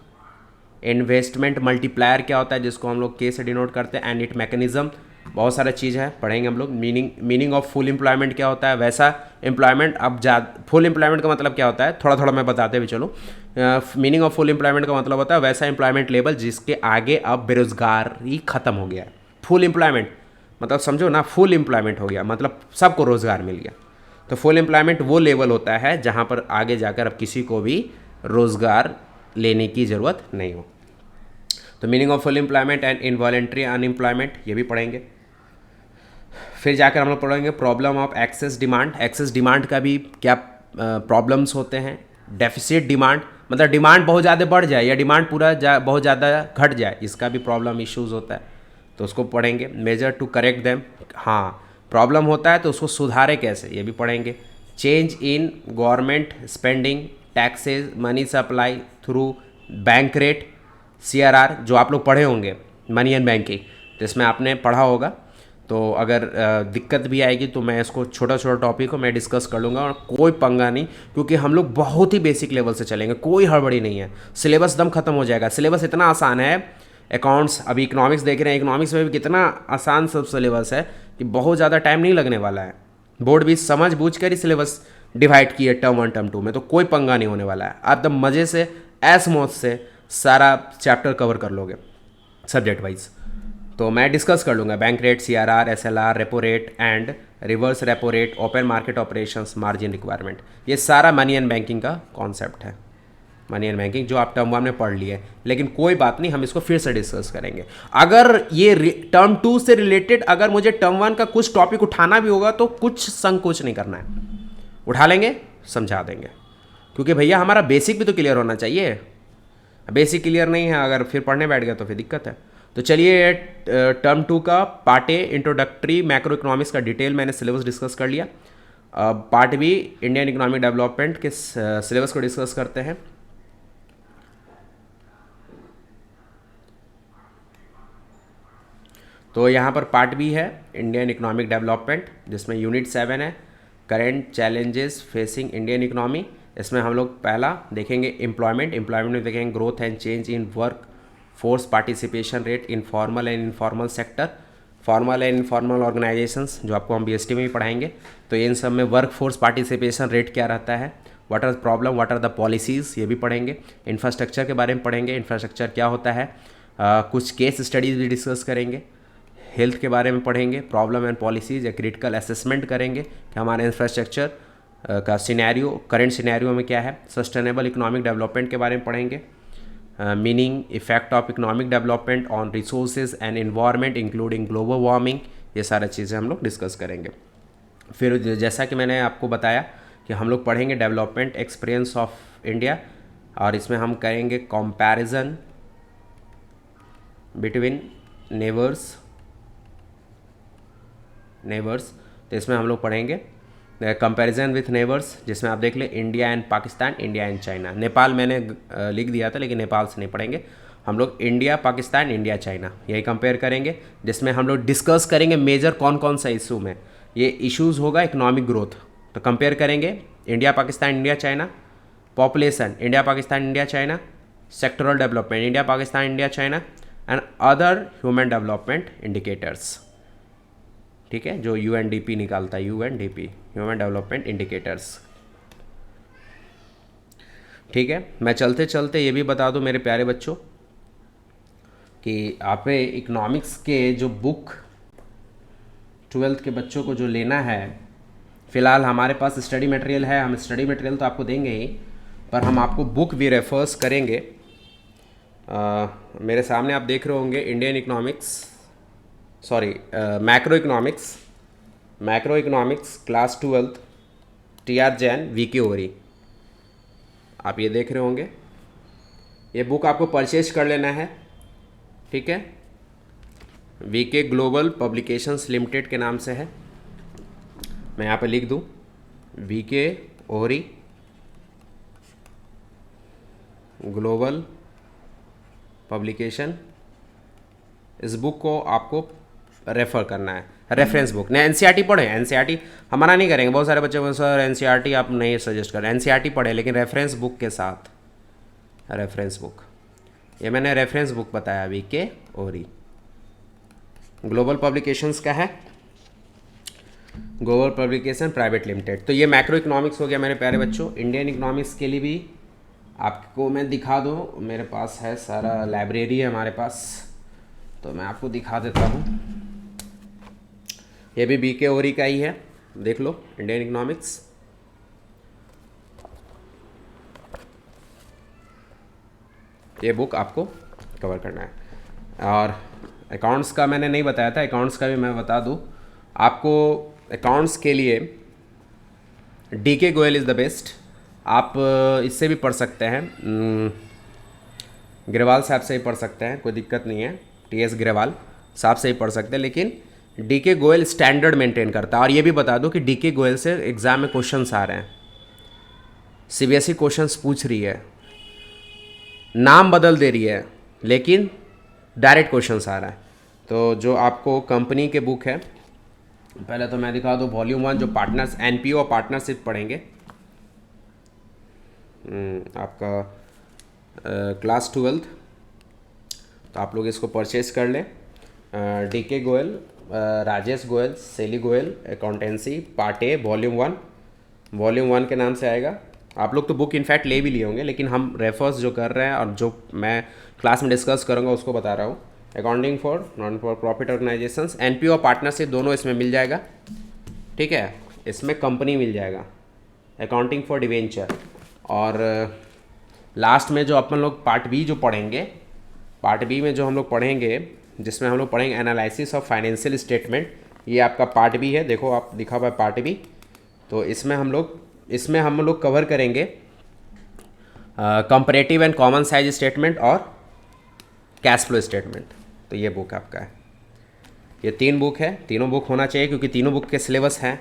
investment multiplier क्या होता है जिसको हम लोग के से डिनोट करते हैं, एंड इट मैकेनिज्म, बहुत सारा चीज़ है पढ़ेंगे हम लोग। मीनिंग ऑफ फुल एम्प्लॉयमेंट क्या होता है, वैसा एम्प्लॉयमेंट। अब फुल एम्प्लॉयमेंट का मतलब क्या होता है, थोड़ा थोड़ा मैं बताते भी चलो। मीनिंग ऑफ फुल एम्प्लॉयमेंट का मतलब होता है वैसा एम्प्लॉयमेंट लेवल जिसके आगे अब बेरोजगारी खत्म हो गया है। फुल एम्प्लॉयमेंट मतलब समझो ना, फुल एम्प्लॉयमेंट हो गया मतलब सबको रोज़गार मिल गया। तो फुल एम्प्लॉयमेंट वो लेवल होता है जहाँ पर आगे जाकर अब किसी को भी रोज़गार लेने की ज़रूरत नहीं हो। तो meaning of full employment and involuntary unemployment, ये भी पढ़ेंगे। फिर जाकर हम लोग पढ़ेंगे problem of excess demand, excess demand का भी क्या प्रॉब्लम्स होते हैं। डेफिसिट डिमांड मतलब डिमांड बहुत ज़्यादा बढ़ जाए या डिमांड बहुत ज़्यादा घट जाए, इसका भी प्रॉब्लम इश्यूज होता है, तो उसको पढ़ेंगे। मेजर टू करेक्ट देम, हाँ प्रॉब्लम होता है तो उसको सुधारे कैसे, ये भी पढ़ेंगे। Change in government spending, taxes, money supply through bank rate, CRR जो आप लोग पढ़े होंगे मनी एंड बैंकिंग, जिसमें आपने पढ़ा होगा। तो अगर दिक्कत भी आएगी तो मैं इसको छोटा छोटा टॉपिक को मैं डिस्कस कर लूँगा और कोई पंगा नहीं, क्योंकि हम लोग बहुत ही बेसिक लेवल से चलेंगे, कोई हड़बड़ी नहीं है। सिलेबस दम खत्म हो जाएगा, सिलेबस इतना आसान है। अकाउंट्स, अभी इकोनॉमिक्स देख रहे हैं, इकोनॉमिक्स में भी कितना आसान सब सिलेबस है कि बहुत ज़्यादा टाइम नहीं लगने वाला है। बोर्ड भी समझ बूझ कर ही सिलेबस डिवाइड किए टर्म 1 टर्म 2 में, तो कोई पंगा नहीं होने वाला है। आप एकदम मज़े से ऐस मौज से सारा चैप्टर कवर कर लोगे सब्जेक्ट वाइज। तो मैं डिस्कस कर लूँगा bank rate, CRR, SLR, repo rate and reverse repo rate, open market operations, margin requirement, ये सारा मनी एंड बैंकिंग का कॉन्सेप्ट है। मनी एंड बैंकिंग जो आप टर्म 1 में पढ़ लिए, लेकिन कोई बात नहीं, हम इसको फिर से डिस्कस करेंगे। अगर ये टर्म 2 से रिलेटेड अगर मुझे टर्म 1 का कुछ टॉपिक उठाना भी होगा तो कुछ संकोच नहीं करना है, उठा लेंगे, समझा देंगे, क्योंकि भैया हमारा बेसिक भी तो क्लियर होना चाहिए। बेसिक क्लियर नहीं है अगर फिर पढ़ने बैठ गया तो फिर दिक्कत है। तो चलिए टर्म 2 का part A introductory macro economics का डिटेल मैंने सिलेबस डिस्कस कर लिया। Part B Indian economic development के सिलेबस को डिस्कस करते हैं। तो यहाँ पर पार्ट बी है इंडियन इकोनॉमिक डेवलपमेंट, जिसमें यूनिट 7 है current challenges facing Indian economy. इसमें हम लोग पहला देखेंगे एम्प्लॉयमेंट में देखेंगे growth and change in work force participation rate in formal and informal sector, formal and informal organisations जो आपको हम बीएसटी में भी पढ़ाएंगे। तो इन सब में वर्क फोर्स पार्टिसिपेशन रेट क्या रहता है, what are the problem, what are the policies, ये भी पढ़ेंगे। इंफ्रास्ट्रक्चर के बारे में पढ़ेंगे, इंफ्रास्ट्रक्चर क्या होता है, कुछ केस स्टडीज़ भी डिस्कस करेंगे। हेल्थ के बारे में पढ़ेंगे, प्रॉब्लम एंड पॉलिसीज़ या क्रिटिकल असेसमेंट करेंगे कि हमारे इंफ्रास्ट्रक्चर का सिनेरियो, करंट सिनेरियो में क्या है। सस्टेनेबल इकोनॉमिक डेवलपमेंट के बारे में पढ़ेंगे, meaning, effect of economic development on resources and environment including global warming, ये सारी चीज़ें हम लोग डिस्कस करेंगे। फिर जैसा कि मैंने आपको बताया कि हम लोग पढ़ेंगे डेवलपमेंट एक्सपीरियंस ऑफ इंडिया, और इसमें हम करेंगे कंपैरिजन बिटवीन नेबर्स। तो इसमें हम लोग पढ़ेंगे कंपैरिजन विथ नेबर्स, जिसमें आप देख लें India and Pakistan, India and China. Nepal मैंने लिख दिया था, लेकिन नेपाल से नहीं पढ़ेंगे हम लोग। इंडिया पाकिस्तान, इंडिया चाइना, यही कंपेयर करेंगे, जिसमें हम लोग डिस्कस करेंगे मेजर कौन कौन सा इशू में। ये इश्यूज़ होगा इकोनॉमिक ग्रोथ, तो कंपेयर करेंगे India Pakistan India China. Population India Pakistan India China. Sectoral development India Pakistan India China and other human development indicators, ठीक है, जो यूएनडीपी निकालता है, यूएनडीपी ह्यूमन डेवलपमेंट इंडिकेटर्स। ठीक है, मैं चलते चलते ये भी बता दूं मेरे प्यारे बच्चों कि आप इकोनॉमिक्स के जो बुक 12th के बच्चों को जो लेना है, फ़िलहाल हमारे पास स्टडी मटेरियल है, हम स्टडी मटेरियल तो आपको देंगे ही, पर हम आपको बुक भी रेफर्स करेंगे। मेरे सामने आप देख रहे होंगे Indian economics, sorry macro economics class 12th TR Jain VK ओरी, आप ये देख रहे होंगे। ये बुक आपको परचेज कर लेना है, ठीक है। VK ग्लोबल पब्लिकेशंस लिमिटेड के नाम से है, मैं यहाँ पे लिख दूँ VK ओरी ग्लोबल पब्लिकेशन। इस बुक को आपको रेफ़र करना है, रेफरेंस बुक। नहीं, NCERT पढ़े, NCERT हम मना नहीं करेंगे, बहुत सारे बच्चे को सर NCERT आप नहीं सजेस्ट करें, NCERT पढ़े, लेकिन रेफरेंस बुक के साथ। रेफरेंस बुक, ये मैंने रेफरेंस बुक बताया, VK ओरी ग्लोबल पब्लिकेशंस का है, ग्लोबल पब्लिकेशन प्राइवेट लिमिटेड। तो ये मैक्रो इकोनॉमिक्स हो गया मेरे प्यारे बच्चों। इंडियन इकोनॉमिक्स के लिए भी आपको मैं दिखा दूँ, मेरे पास है सारा, लाइब्रेरी है हमारे पास, तो मैं आपको दिखा देता हूँ। ये भी VK ओरी का ही है, देख लो इंडियन इकोनॉमिक्स। ये बुक आपको कवर करना है। और अकाउंट्स का मैंने नहीं बताया था, अकाउंट्स का भी मैं बता दूँ आपको। अकाउंट्स के लिए DK Goyal is the best. आप इससे भी पढ़ सकते हैं, ग्रेवाल साहब से ही पढ़ सकते हैं, कोई दिक्कत नहीं है। TS ग्रेवाल साहब से ही पढ़ सकते हैं, लेकिन DK गोयल स्टैंडर्ड मेंटेन करता है। और ये भी बता दूं कि DK गोयल से एग्ज़ाम में क्वेश्चंस आ रहे हैं, CBSE क्वेश्चंस पूछ रही है, नाम बदल दे रही है, लेकिन डायरेक्ट क्वेश्चंस आ रहा है। तो जो आपको कंपनी के बुक है, पहले तो मैं दिखा दूँ वॉल्यूम 1, जो पार्टनर्स NPO और पार्टनरशिप पढ़ेंगे, आपका क्लास 12th, तो आप लोग इसको परचेज कर लें। DK गोयल, राजेश गोयल, सेली Goyal accountancy part A volume 1 के नाम से आएगा। आप लोग तो बुक इनफैक्ट ले भी लिए होंगे, लेकिन हम रेफर्स जो कर रहे हैं और जो मैं क्लास में डिस्कस करूँगा उसको बता रहा हूँ। Accounting for non for profit organisations, NPO और पार्टनरशिप दोनों इसमें मिल जाएगा, ठीक है। इसमें कंपनी मिल जाएगा, अकाउंटिंग फॉर डिवेंचर। और लास्ट में जो अपन लोग पार्ट बी जो पढ़ेंगे, पार्ट बी में जो हम लोग पढ़ेंगे, जिसमें हम लोग पढ़ेंगे एनालिसिस ऑफ फाइनेंशियल स्टेटमेंट, ये आपका पार्ट बी है, देखो आप लिखा हुआ है पार्ट बी। तो इसमें हम लोग कवर करेंगे comparative and common size statement और कैश फ्लो स्टेटमेंट। तो ये बुक आपका है, ये 3 बुक है, तीनों बुक होना चाहिए क्योंकि तीनों बुक के सिलेबस हैं,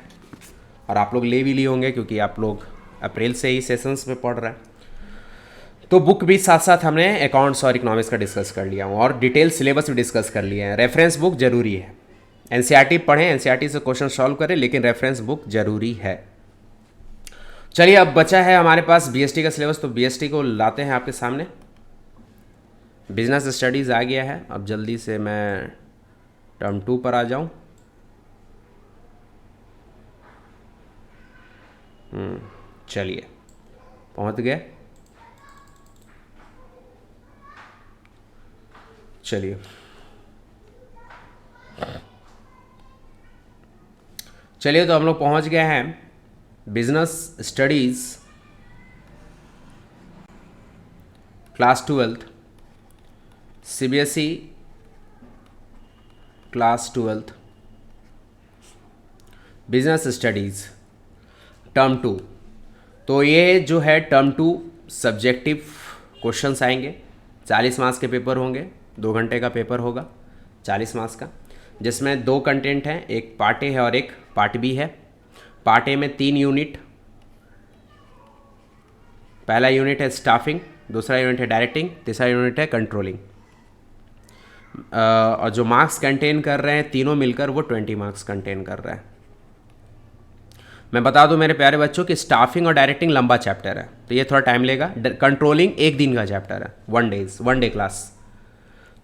और आप लोग ले भी लिए होंगे क्योंकि आप लोग अप्रैल से ही सेशंस में पढ़ रहे हैं। तो बुक भी साथ साथ हमने अकाउंट्स और इकोनॉमिक्स का डिस्कस कर लिया हूँ, और डिटेल सिलेबस भी डिस्कस कर लिए हैं। रेफरेंस बुक जरूरी है, NCERT पढ़ें, NCERT से क्वेश्चन सॉल्व करें, लेकिन रेफरेंस बुक जरूरी है। चलिए, अब बचा है हमारे पास BST का सिलेबस, तो BST को लाते हैं आपके सामने। बिजनेस स्टडीज़ आ गया है, अब जल्दी से मैं टर्म 2 पर आ जाऊँ। चलिए, पहुँच गए। चलिए चलिए तो हम लोग पहुंच गए हैं business studies class 12th CBSE class 12th business studies term 2। तो ये जो है टर्म 2 सब्जेक्टिव क्वेश्चंस आएंगे, 40 मार्क्स के पेपर होंगे, 2 घंटे का पेपर होगा 40 मार्क्स का, जिसमें 2 कंटेंट हैं, एक पार्ट ए है और एक पार्ट बी है। पार्ट ए में 3 यूनिट, पहला यूनिट है स्टाफिंग, दूसरा यूनिट है डायरेक्टिंग, तीसरा यूनिट है कंट्रोलिंग। और जो मार्क्स कंटेन कर रहे हैं तीनों मिलकर वो 20 मार्क्स कंटेन कर रहे हैं। मैं बता दूं मेरे प्यारे बच्चों कि स्टाफिंग और डायरेक्टिंग लंबा चैप्टर है, तो ये थोड़ा टाइम लेगा। कंट्रोलिंग 1 दिन का चैप्टर है, 1 डे क्लास।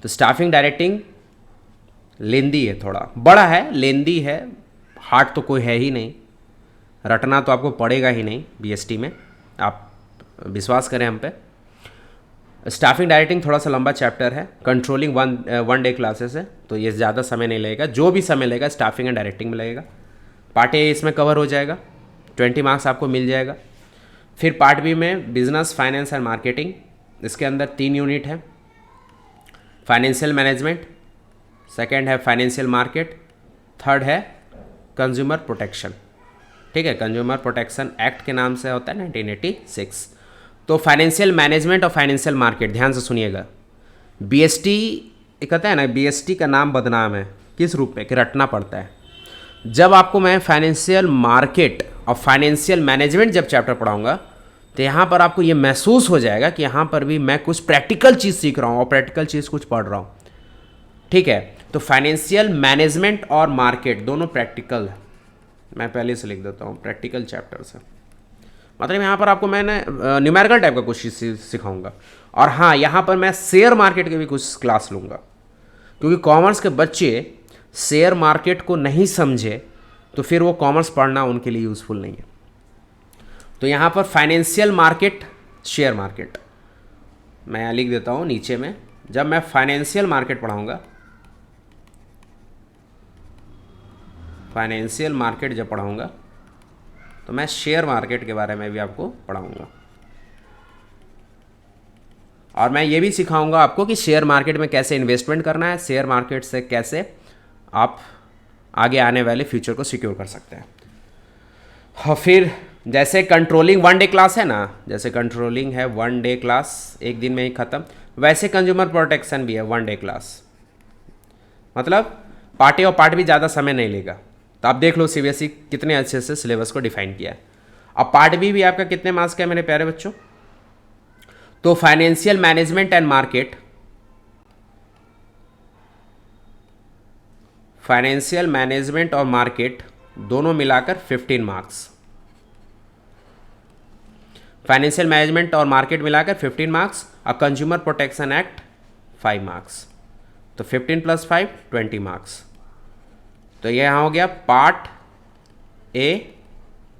तो स्टाफिंग डायरेक्टिंग लेंदी है, थोड़ा बड़ा है, लेंदी है, हार्ड तो कोई है ही नहीं, रटना तो आपको पड़ेगा ही नहीं बीएसटी में, आप विश्वास करें हम पे। स्टाफिंग डायरेक्टिंग थोड़ा सा लंबा चैप्टर है, कंट्रोलिंग वन डे क्लासेस है, तो ये ज़्यादा समय नहीं लगेगा, जो भी समय लगेगा स्टाफिंग एंड डायरेक्टिंग में लगेगा। पार्ट ए इसमें कवर हो जाएगा, 20 मार्क्स आपको मिल जाएगा। फिर पार्ट बी में बिजनेस, फाइनेंस एंड मार्केटिंग, इसके अंदर 3 यूनिट है, फाइनेंशियल मैनेजमेंट, सेकेंड है फाइनेंशियल मार्केट, थर्ड है कंज्यूमर प्रोटेक्शन। ठीक है, कंज्यूमर प्रोटेक्शन एक्ट के नाम से होता है 1986। तो फाइनेंशियल मैनेजमेंट और फाइनेंशियल मार्केट ध्यान से सुनिएगा। बीएसटी कहता है ना, बीएसटी का नाम बदनाम है किस रूप में कि रटना पड़ता है। जब आपको मैं फाइनेंशियल मार्केट और फाइनेंशियल मैनेजमेंट जब चैप्टर पढ़ाऊंगा तो यहाँ पर आपको ये महसूस हो जाएगा कि यहाँ पर भी मैं कुछ प्रैक्टिकल चीज़ सीख रहा हूँ और प्रैक्टिकल चीज़ कुछ पढ़ रहा हूँ। ठीक है, तो फाइनेंशियल मैनेजमेंट और मार्केट दोनों प्रैक्टिकल है, मैं पहले से लिख देता हूँ, प्रैक्टिकल चैप्टर्स है। मतलब यहाँ पर आपको मैंने न्यूमेरिकल टाइप का कुछ सिखाऊंगा। और हाँ, यहाँ पर मैं शेयर मार्केट के भी कुछ क्लास लूँगा, क्योंकि कॉमर्स के बच्चे शेयर मार्केट को नहीं समझे तो फिर वो कॉमर्स पढ़ना उनके लिए यूज़फुल नहीं है। तो यहाँ पर फाइनेंशियल मार्केट, शेयर मार्केट मैं यहाँ लिख देता हूँ नीचे में। जब मैं फाइनेंशियल मार्केट पढ़ाऊँगा, फाइनेंशियल मार्केट जब पढ़ाऊँगा तो मैं शेयर मार्केट के बारे में भी आपको पढ़ाऊँगा, और मैं ये भी सिखाऊंगा आपको कि शेयर मार्केट में कैसे इन्वेस्टमेंट करना है, शेयर मार्केट से कैसे आप आगे आने वाले फ्यूचर को सिक्योर कर सकते हैं। और फिर जैसे कंट्रोलिंग 1 डे क्लास है ना, जैसे कंट्रोलिंग है 1 डे क्लास, 1 दिन में ही ख़त्म, वैसे कंज्यूमर प्रोटेक्शन भी है 1 डे क्लास। मतलब पार्ट ए और पार्ट बी ज़्यादा समय नहीं लेगा। तो आप देख लो सीबीएसई कितने अच्छे से सिलेबस को डिफाइन किया है। अब पार्ट बी भी आपका कितने मार्क्स का है मेरे प्यारे बच्चों? तो financial management and market, financial management और मार्केट दोनों मिलाकर 15 मार्क्स, फाइनेंशियल मैनेजमेंट और मार्केट मिलाकर 15 मार्क्स, और कंज्यूमर प्रोटेक्शन एक्ट 5 मार्क्स। तो 15 + 5 20 मार्क्स। तो ये यहाँ हो गया part A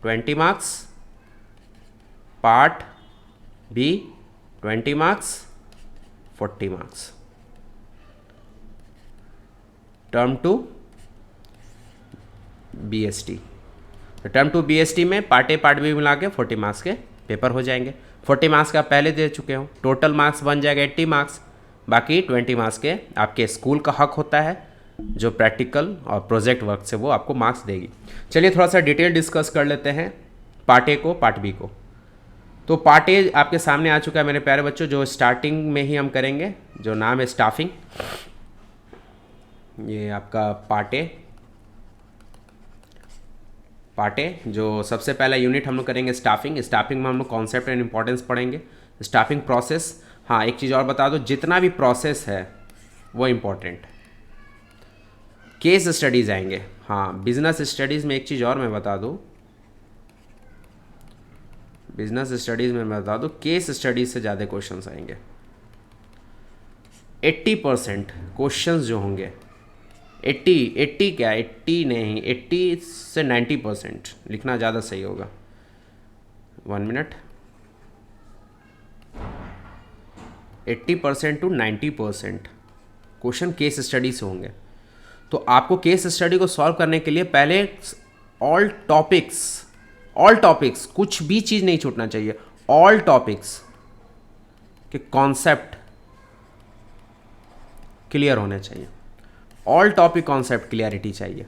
20 marks, part B 20 marks, 40 marks. Term 2 BST, तो टर्म 2 बीएसटी में पार्ट ए पार्ट बी मिला के 40 मार्क्स के पेपर हो जाएंगे। 40 मार्क्स का पहले दे चुके हो, टोटल मार्क्स बन जाएगा 80 मार्क्स। बाकी 20 मार्क्स के आपके स्कूल का हक होता है, जो प्रैक्टिकल और प्रोजेक्ट वर्क से वो आपको मार्क्स देगी। चलिए थोड़ा सा डिटेल डिस्कस कर लेते हैं पार्ट ए को, पार्ट बी को। तो पार्ट ए आपके सामने आ चुका है मेरे प्यारे बच्चों, जो स्टार्टिंग में ही हम करेंगे, जो नाम है स्टाफिंग। ये आपका पार्ट ए, जो सबसे पहला यूनिट हम लोग करेंगे स्टाफिंग। स्टाफिंग में हम लोग कॉन्सेप्ट एंड इंपॉर्टेंस पढ़ेंगे, स्टाफिंग प्रोसेस। हाँ, एक चीज़ और बता दो, जितना भी प्रोसेस है वो इम्पोर्टेंट। केस स्टडीज़ आएंगे। हाँ, बिजनेस स्टडीज़ में एक चीज़ और मैं बता दूँ, बिजनेस स्टडीज़ में मैं बता दूँ, केस स्टडीज़ से ज़्यादा क्वेश्चंस आएंगे। 80% क्वेश्चंस जो होंगे, 80 क्या, 80 नहीं, 80 से 90% लिखना ज़्यादा सही होगा। 1 minute. 80% to 90% question case study से होंगे। तो आपको केस स्टडी को सॉल्व करने के लिए पहले ऑल टॉपिक्स, कुछ भी चीज़ नहीं छूटना चाहिए। ऑल टॉपिक्स के कॉन्सेप्ट क्लियर होने चाहिए, ऑल टॉपिक कॉन्सेप्ट क्लियरिटी चाहिए,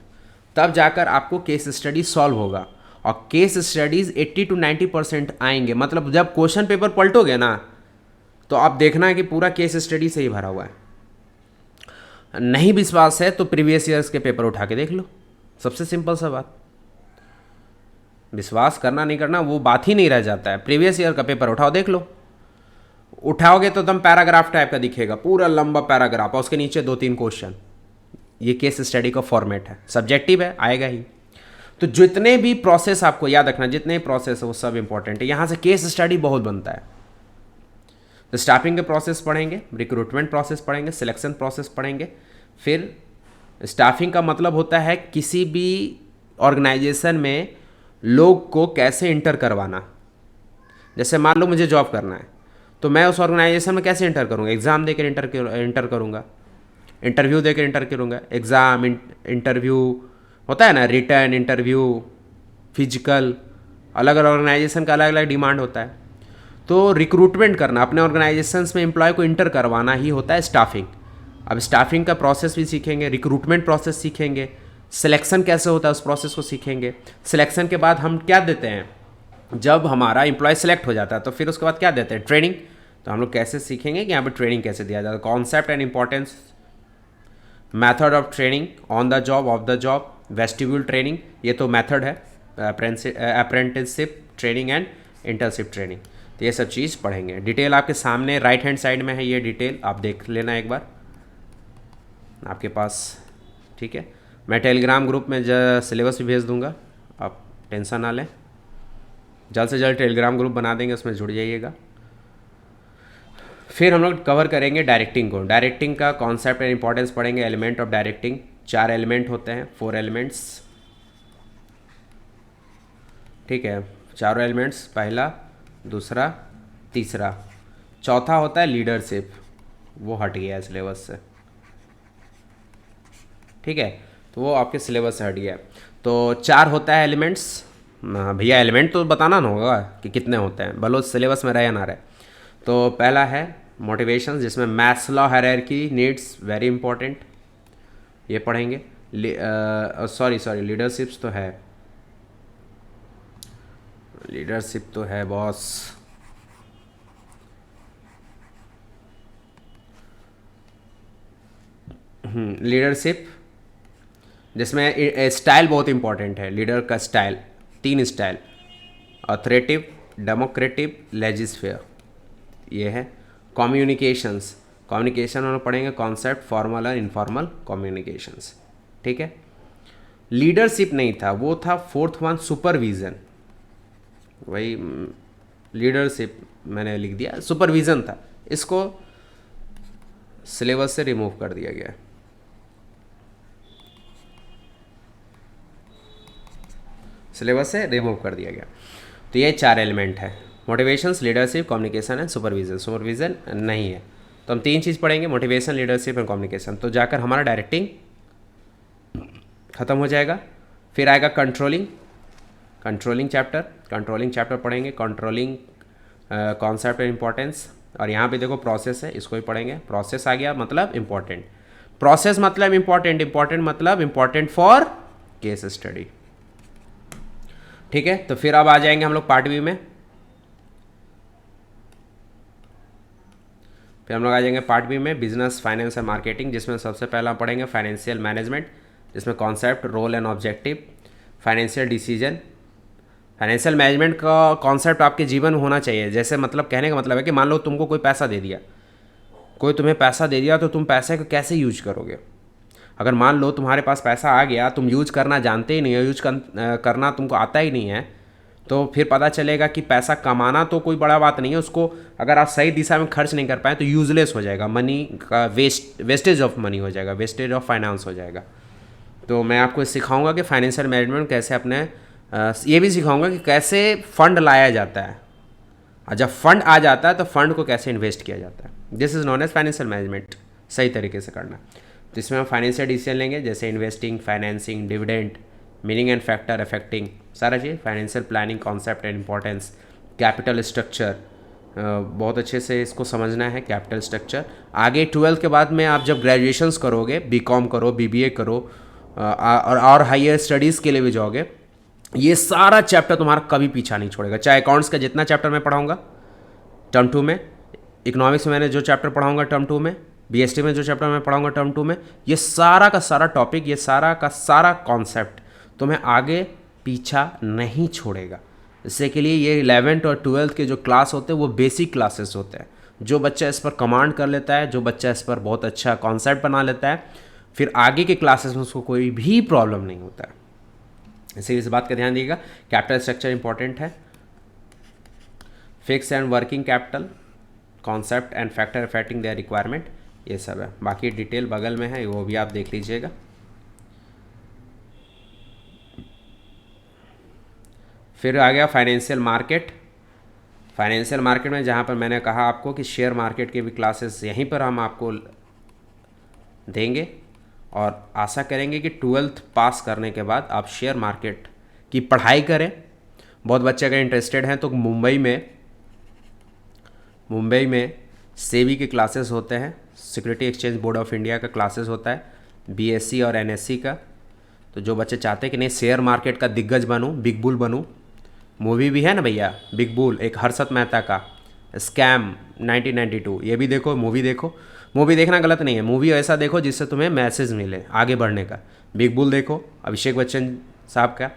तब जाकर आपको केस स्टडी सॉल्व होगा। और केस स्टडीज़ 80 to 90% आएंगे। मतलब जब क्वेश्चन पेपर पलटोगे ना, तो आप देखना है कि पूरा केस स्टडी से ही भरा हुआ है। नहीं विश्वास है तो प्रीवियस ईयर्स के पेपर उठा के देख लो, सबसे सिंपल सा बात। विश्वास करना नहीं करना वो बात ही नहीं रह जाता है। प्रीवियस ईयर का पेपर उठाओ, देख लो। उठाओगे तो एकदम पैराग्राफ टाइप का दिखेगा, पूरा लंबा पैराग्राफ, और उसके नीचे 2-3 क्वेश्चन। ये केस स्टडी का फॉर्मेट है, सब्जेक्टिव है, आएगा ही। तो जितने भी प्रोसेस आपको याद रखना, जितने भी प्रोसेस है वो सब इंपॉर्टेंट है। यहाँ से केस स्टडी बहुत बनता है। तो स्टाफिंग के प्रोसेस पढ़ेंगे, रिक्रूटमेंट प्रोसेस पढ़ेंगे, सिलेक्शन प्रोसेस पढ़ेंगे। फिर स्टाफिंग का मतलब होता है किसी भी ऑर्गेनाइजेशन में लोग को कैसे इंटर करवाना। जैसे मान लो मुझे जॉब करना है, तो मैं उस ऑर्गेनाइजेशन में कैसे इंटर करूँगा? एग्ज़ाम देकर इंटर करूँगा, इंटरव्यू देकर इंटर करूँगा। एग्ज़ाम, इंटरव्यू होता है ना, रिटर्न इंटरव्यू, फिजिकल, अलग अलग ऑर्गेनाइजेशन का अलग अलग डिमांड होता है। तो रिक्रूटमेंट करना, अपने ऑर्गेनाइजेशंस में एम्प्लॉय को इंटर करवाना ही होता है स्टाफिंग। अब स्टाफिंग का प्रोसेस भी सीखेंगे, रिक्रूटमेंट प्रोसेस सीखेंगे, सिलेक्शन कैसे होता है उस प्रोसेस को सीखेंगे। सिलेक्शन के बाद हम क्या देते हैं, जब हमारा एम्प्लॉय सेलेक्ट हो जाता है तो फिर उसके बाद क्या देते हैं? ट्रेनिंग। तो हम लोग कैसे सीखेंगे कि यहाँ पर ट्रेनिंग कैसे दिया जाता है, concept and importance, method of training, on the job, of the job, vestibule training, ये तो मेथड है, apprenticeship training and internship training. तो ये सब चीज़ पढ़ेंगे। डिटेल आपके सामने राइट हैंड साइड में है, ये डिटेल आप देख लेना एक बार आपके पास, ठीक है। मैं टेलीग्राम ग्रुप में सिलेबस भी भेज दूंगा, आप टेंशन ना लें। जल्द से जल्द टेलीग्राम ग्रुप बना देंगे, उसमें जुड़ जाइएगा। फिर हम लोग कवर करेंगे डायरेक्टिंग को। डायरेक्टिंग का कॉन्सेप्ट एंड इंपॉर्टेंस पढ़ेंगे, एलिमेंट ऑफ डायरेक्टिंग। 4 एलिमेंट होते हैं, 4 एलिमेंट्स, ठीक है। 4 एलिमेंट्स, पहला, दूसरा, तीसरा। चौथा होता है लीडरशिप, वो हट गया है सिलेबस से, ठीक है। तो वो आपके सिलेबस से हट गया है। तो 4 होता है एलिमेंट्स। भैया एलिमेंट तो बताना ना होगा कि कितने होते हैं, भलो सिलेबस में रहे या ना रहे। तो पहला है मोटिवेशन, जिसमें Maslow hierarchy needs, very important, ये पढ़ेंगे। सॉरी लीडरशिप्स तो है, लीडरशिप तो है बॉस। लीडरशिप जिसमें स्टाइल बहुत इंपॉर्टेंट है, लीडर का स्टाइल, 3 स्टाइल, ऑथोरेटिव, डेमोक्रेटिव, लेजिस्फेयर, ये है। कम्युनिकेशंस, कम्युनिकेशन में पढ़ेंगे कॉन्सेप्ट, फॉर्मल और इनफॉर्मल कम्युनिकेशंस, ठीक है। लीडरशिप नहीं था, वो था 4th वन, सुपरविज़न। वही लीडरशिप मैंने लिख दिया, सुपरविज़न था, इसको सिलेबस से रिमूव कर दिया गया। सिलेबस से रिमूव कर दिया गया। तो ये 4 एलिमेंट है, motivations, leadership, communication and supervision. Supervision नहीं है, तो हम 3 चीज़ पढ़ेंगे, मोटिवेशन, लीडरशिप एंड कम्युनिकेशन। तो जाकर हमारा डायरेक्टिंग ख़त्म हो जाएगा। फिर आएगा कंट्रोलिंग, कंट्रोलिंग चैप्टर पढ़ेंगे, कंट्रोलिंग कॉन्सेप्ट एंड इंपॉर्टेंस। और यहाँ पे देखो प्रोसेस है, इसको भी पढ़ेंगे। प्रोसेस आ गया मतलब इंपॉर्टेंट, प्रोसेस मतलब इंपॉर्टेंट, इंपॉर्टेंट मतलब इंपॉर्टेंट फॉर केस स्टडी, ठीक है। तो फिर अब आ जाएंगे हम लोग पार्ट बी में। फिर हम लोग आ जाएंगे पार्ट बी में, बिजनेस, फाइनेंस एंड मार्केटिंग, जिसमें सबसे पहला पढ़ेंगे फाइनेंशियल मैनेजमेंट, जिसमें concept, role and objective, financial decision. Financial management का कॉन्सेप्ट आपके जीवन में होना चाहिए। जैसे मतलब कहने का मतलब है कि मान लो तुमको कोई पैसा दे दिया, कोई तुम्हें पैसा दे दिया, तो तुम पैसे को कैसे यूज करोगे। अगर मान लो तुम्हारे पास पैसा आ गया, तुम यूज करना जानते ही नहीं हो, करना तुमको आता ही नहीं है, तो फिर पता चलेगा कि पैसा कमाना तो कोई बड़ा बात नहीं है, उसको अगर आप सही दिशा में खर्च नहीं कर पाए तो यूजलेस हो जाएगा, मनी का वेस्टेज ऑफ मनी हो जाएगा, वेस्टेज ऑफ फाइनेंस हो जाएगा। तो मैं आपको सिखाऊंगा कि फाइनेंशियल मैनेजमेंट कैसे अपने, ये भी सिखाऊंगा कि कैसे फंड लाया जाता है, और जब फंड आ जाता है तो फंड को कैसे इन्वेस्ट किया जाता है। This is known as financial management, सही तरीके से करना। तो इसमें हम फाइनेंशियल डिसीजन लेंगे, जैसे investing, financing, dividend, meaning and factor affecting सारा चीज़, financial planning concept and importance, capital structure, बहुत अच्छे से इसको समझना है कैपिटल स्ट्रक्चर। आगे 12th के बाद में आप जब ग्रेजुएशंस करोगे, बीकॉम करो, बीबीए करो, और हायर स्टडीज़ के लिए भी जाओगे, ये सारा चैप्टर तुम्हारा कभी पीछा नहीं छोड़ेगा। चाहे अकाउंट्स का जितना चैप्टर मैं पढ़ाऊँगा टर्म 2 में, इकोनॉमिक्स में मैंने जो चैप्टर पढ़ाऊँगा टर्म 2 में, बीएसटी में जो चैप्टर मैं पढ़ाऊँगा टर्म 2 में, ये सारा का सारा टॉपिक, ये सारा का सारा कॉन्सेप्ट तुम्हें आगे पीछा नहीं छोड़ेगा। इससे के लिए ये 11th और 12th के जो क्लास होते हैं वो बेसिक क्लासेस होते हैं। जो बच्चा इस पर कमांड कर लेता है, जो बच्चा इस पर बहुत अच्छा कॉन्सेप्ट बना लेता है, फिर आगे के क्लासेस में उसको कोई भी प्रॉब्लम नहीं होता है। इसीलिए इस बात का ध्यान दीजिएगा, कैपिटल स्ट्रक्चर इंपॉर्टेंट है। Fix and working capital, concept and factor affecting their requirement, ये सब है। बाकी डिटेल बगल में है, वो भी आप देख लीजिएगा। फिर आ गया फाइनेंशियल मार्केट। फाइनेंशियल मार्केट में जहाँ पर मैंने कहा आपको कि शेयर मार्केट के भी क्लासेस यहीं पर हम आपको देंगे, और आशा करेंगे कि 12th पास करने के बाद आप शेयर मार्केट की पढ़ाई करें। बहुत बच्चे अगर इंटरेस्टेड हैं तो मुंबई में सेबी के क्लासेस होते हैं, security exchange board of India का क्लासेस होता है, बीएससी और एनएससी का। तो जो बच्चे चाहते हैं कि नहीं शेयर मार्केट का दिग्गज बनूं, बिग बुल बनूं, मूवी भी है ना भैया बिग बुल, एक हर्षद मेहता का स्कैम 1992, ये भी देखो, मूवी देखो। मूवी देखना गलत नहीं है, मूवी ऐसा देखो जिससे तुम्हें मैसेज मिले आगे बढ़ने का। बिग बुल देखो, अभिषेक बच्चन साहब का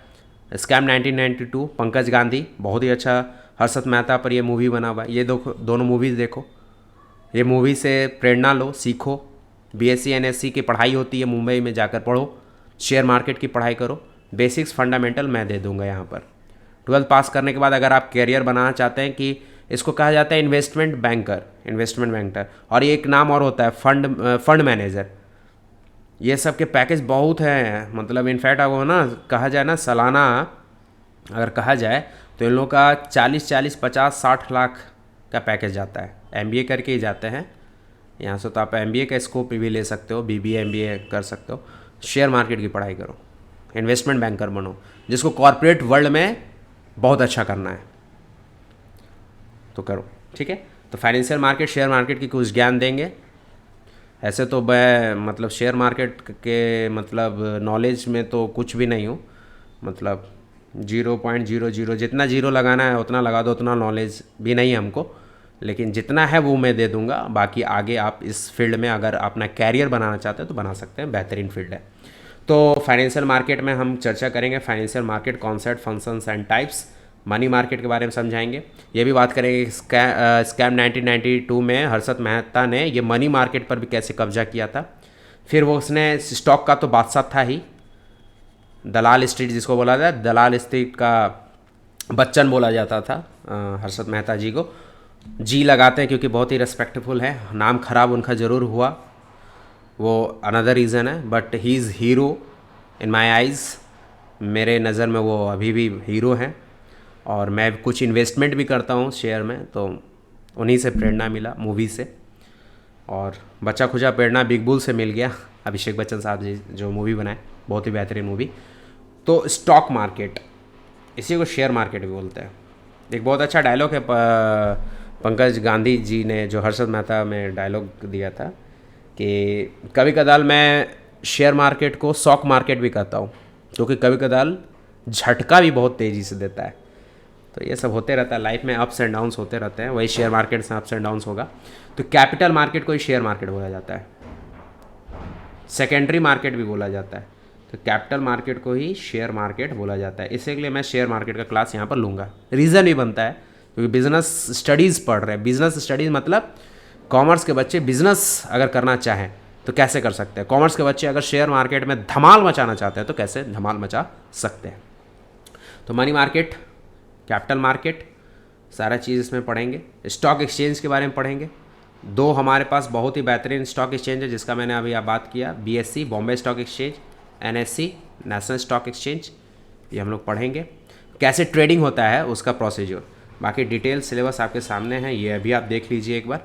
स्कैम 1992, पंकज गांधी, बहुत ही अच्छा हर्षद मेहता पर ये मूवी बना हुआ है। ये दोनों मूवीज़ देखो, ये मूवी से प्रेरणा लो, सीखो। बीएससी एनएससी की पढ़ाई होती है, मुंबई में जाकर पढ़ो, शेयर मार्केट की पढ़ाई करो। बेसिक्स फंडामेंटल मैं दे दूंगा यहाँ पर। 12th पास करने के बाद अगर आप कैरियर बनाना चाहते हैं, कि इसको कहा जाता है इन्वेस्टमेंट बैंकर, और ये एक नाम और होता है फंड मैनेजर। ये सब के पैकेज बहुत हैं, मतलब इनफैक्ट वो ना कहा जाए ना, सालाना अगर कहा जाए तो इन लोगों का 40 50 60 लाख का पैकेज जाता है। एमबीए करके ही जाते हैं यहाँ से, तो आप एमबीए का स्कोप भी ले सकते हो, बीबीए एमबीए कर सकते हो। शेयर मार्केट की पढ़ाई करो, इन्वेस्टमेंट बैंकर बनो, जिसको कॉरपोरेट वर्ल्ड में बहुत अच्छा करना है तो करो, ठीक है। तो फाइनेंशियल मार्केट, शेयर मार्केट की कुछ ज्ञान देंगे। ऐसे तो मैं मतलब शेयर मार्केट के मतलब नॉलेज में तो कुछ भी नहीं हूँ, मतलब 0.00 जितना जीरो लगाना है उतना लगा दो, उतना नॉलेज भी नहीं है हमको, लेकिन जितना है वो मैं दे दूंगा। बाकी आगे आप इस फील्ड में अगर अपना कैरियर बनाना चाहते हैं तो बना सकते हैं, बेहतरीन फील्ड है। तो फाइनेंशियल मार्केट में हम चर्चा करेंगे financial market concept, functions and types. Money market के बारे में समझाएंगे, ये भी बात करेंगे स्कैम 1992 में हर्षद मेहता ने ये मनी मार्केट पर भी कैसे कब्जा किया था। फिर वो उसने स्टॉक का तो बादशाह था ही, दलाल स्ट्रीट जिसको बोला जाता है, दलाल स्ट्रीट का बच्चन बोला जाता था हर्षद मेहता जी को। जी लगाते हैं क्योंकि बहुत ही रेस्पेक्टफुल है, नाम खराब उनका ज़रूर हुआ, वो अनदर रीज़न है, but he is hero in my eyes. मेरे नज़र में वो अभी भी हीरो हैं, और मैं कुछ इन्वेस्टमेंट भी करता हूँ शेयर में, तो उन्हीं से प्रेरणा मिला, मूवी से। और बच्चा खुचा प्रेरणा बिग बुल से मिल गया, अभिषेक बच्चन साहब जी जो मूवी बनाए, बहुत ही बेहतरीन मूवी। तो स्टॉक मार्केट, इसी को शेयर मार्केट भी बोलते हैं। एक बहुत अच्छा डायलॉग है पंकज गांधी जी ने जो हर्षद मेहता में डायलॉग दिया था कि कभी कदाल मैं शेयर मार्केट को स्टॉक मार्केट भी कहता हूँ, क्योंकि कभी कदाल झटका भी बहुत तेज़ी से देता है। तो ये सब होते रहता है लाइफ में, अप्स एंड डाउन्स होते रहते हैं, वही शेयर मार्केट से अप्स एंड डाउन्स होगा। तो कैपिटल मार्केट को ही शेयर मार्केट बोला जाता है, सेकेंडरी मार्केट भी बोला जाता है। तो कैपिटल मार्केट को ही शेयर मार्केट बोला जाता है। इसलिए मैं शेयर मार्केट का क्लास यहाँ पर लूँगा, रीज़न भी बनता है क्योंकि बिजनेस स्टडीज़ पढ़ रहे हैं। बिजनेस स्टडीज़ मतलब कॉमर्स के बच्चे बिजनेस अगर करना चाहें तो कैसे कर सकते हैं, कॉमर्स के बच्चे अगर शेयर मार्केट में धमाल मचाना चाहते हैं तो कैसे धमाल मचा सकते हैं। तो मनी मार्केट, कैपिटल मार्केट, सारा चीज़ इसमें पढ़ेंगे। स्टॉक एक्सचेंज के बारे में पढ़ेंगे। दो हमारे पास बहुत ही बेहतरीन स्टॉक एक्सचेंज है जिसका मैंने अभी आप बात किया, BSc Bombay stock exchange, NSC national stock exchange, ये हम लोग पढ़ेंगे। कैसे ट्रेडिंग होता है उसका प्रोसीजर, बाकी डिटेल सिलेबस आपके सामने है, ये अभी आप देख लीजिए एक बार।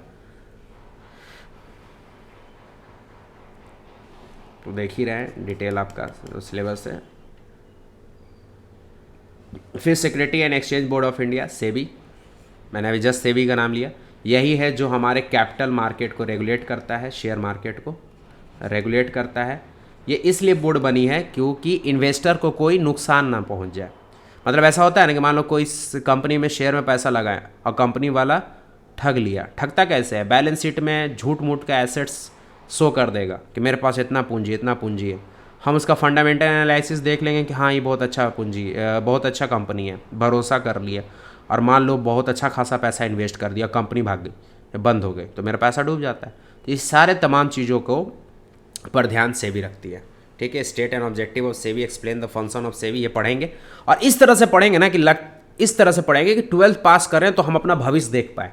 तो देख ही रहे हैं डिटेल आपका सिलेबस है। फिर security and exchange board of India, SEBI, मैंने अभी जस्ट सेबी का नाम लिया। यही है जो हमारे कैपिटल मार्केट को रेगुलेट करता है, शेयर मार्केट को रेगुलेट करता है। ये इसलिए बोर्ड बनी है क्योंकि इन्वेस्टर को कोई नुकसान ना पहुंच जाए। मतलब ऐसा होता है ना कि मान लो कोई कंपनी में शेयर में पैसा लगाए और कंपनी वाला ठग लिया। ठगता कैसे है? बैलेंस शीट में झूठ मूठ का एसेट्स शो कर देगा कि मेरे पास इतना पूंजी है। हम उसका फंडामेंटल एनालिसिस देख लेंगे कि हाँ ये बहुत अच्छा पूंजी, बहुत अच्छा कंपनी है, भरोसा कर लिया, और मान लो बहुत अच्छा खासा पैसा इन्वेस्ट कर दिया, कंपनी भाग गई, बंद हो गई, तो मेरा पैसा डूब जाता है। तो इस सारे तमाम चीज़ों को पर ध्यान सेबी रखती है। ठीक है, state and objective of SEBI, explain the function of SEBI, ये पढ़ेंगे। और इस तरह से पढ़ेंगे ना कि इस तरह से पढ़ेंगे कि 12th पास करें तो हम अपना भविष्य देख पाए।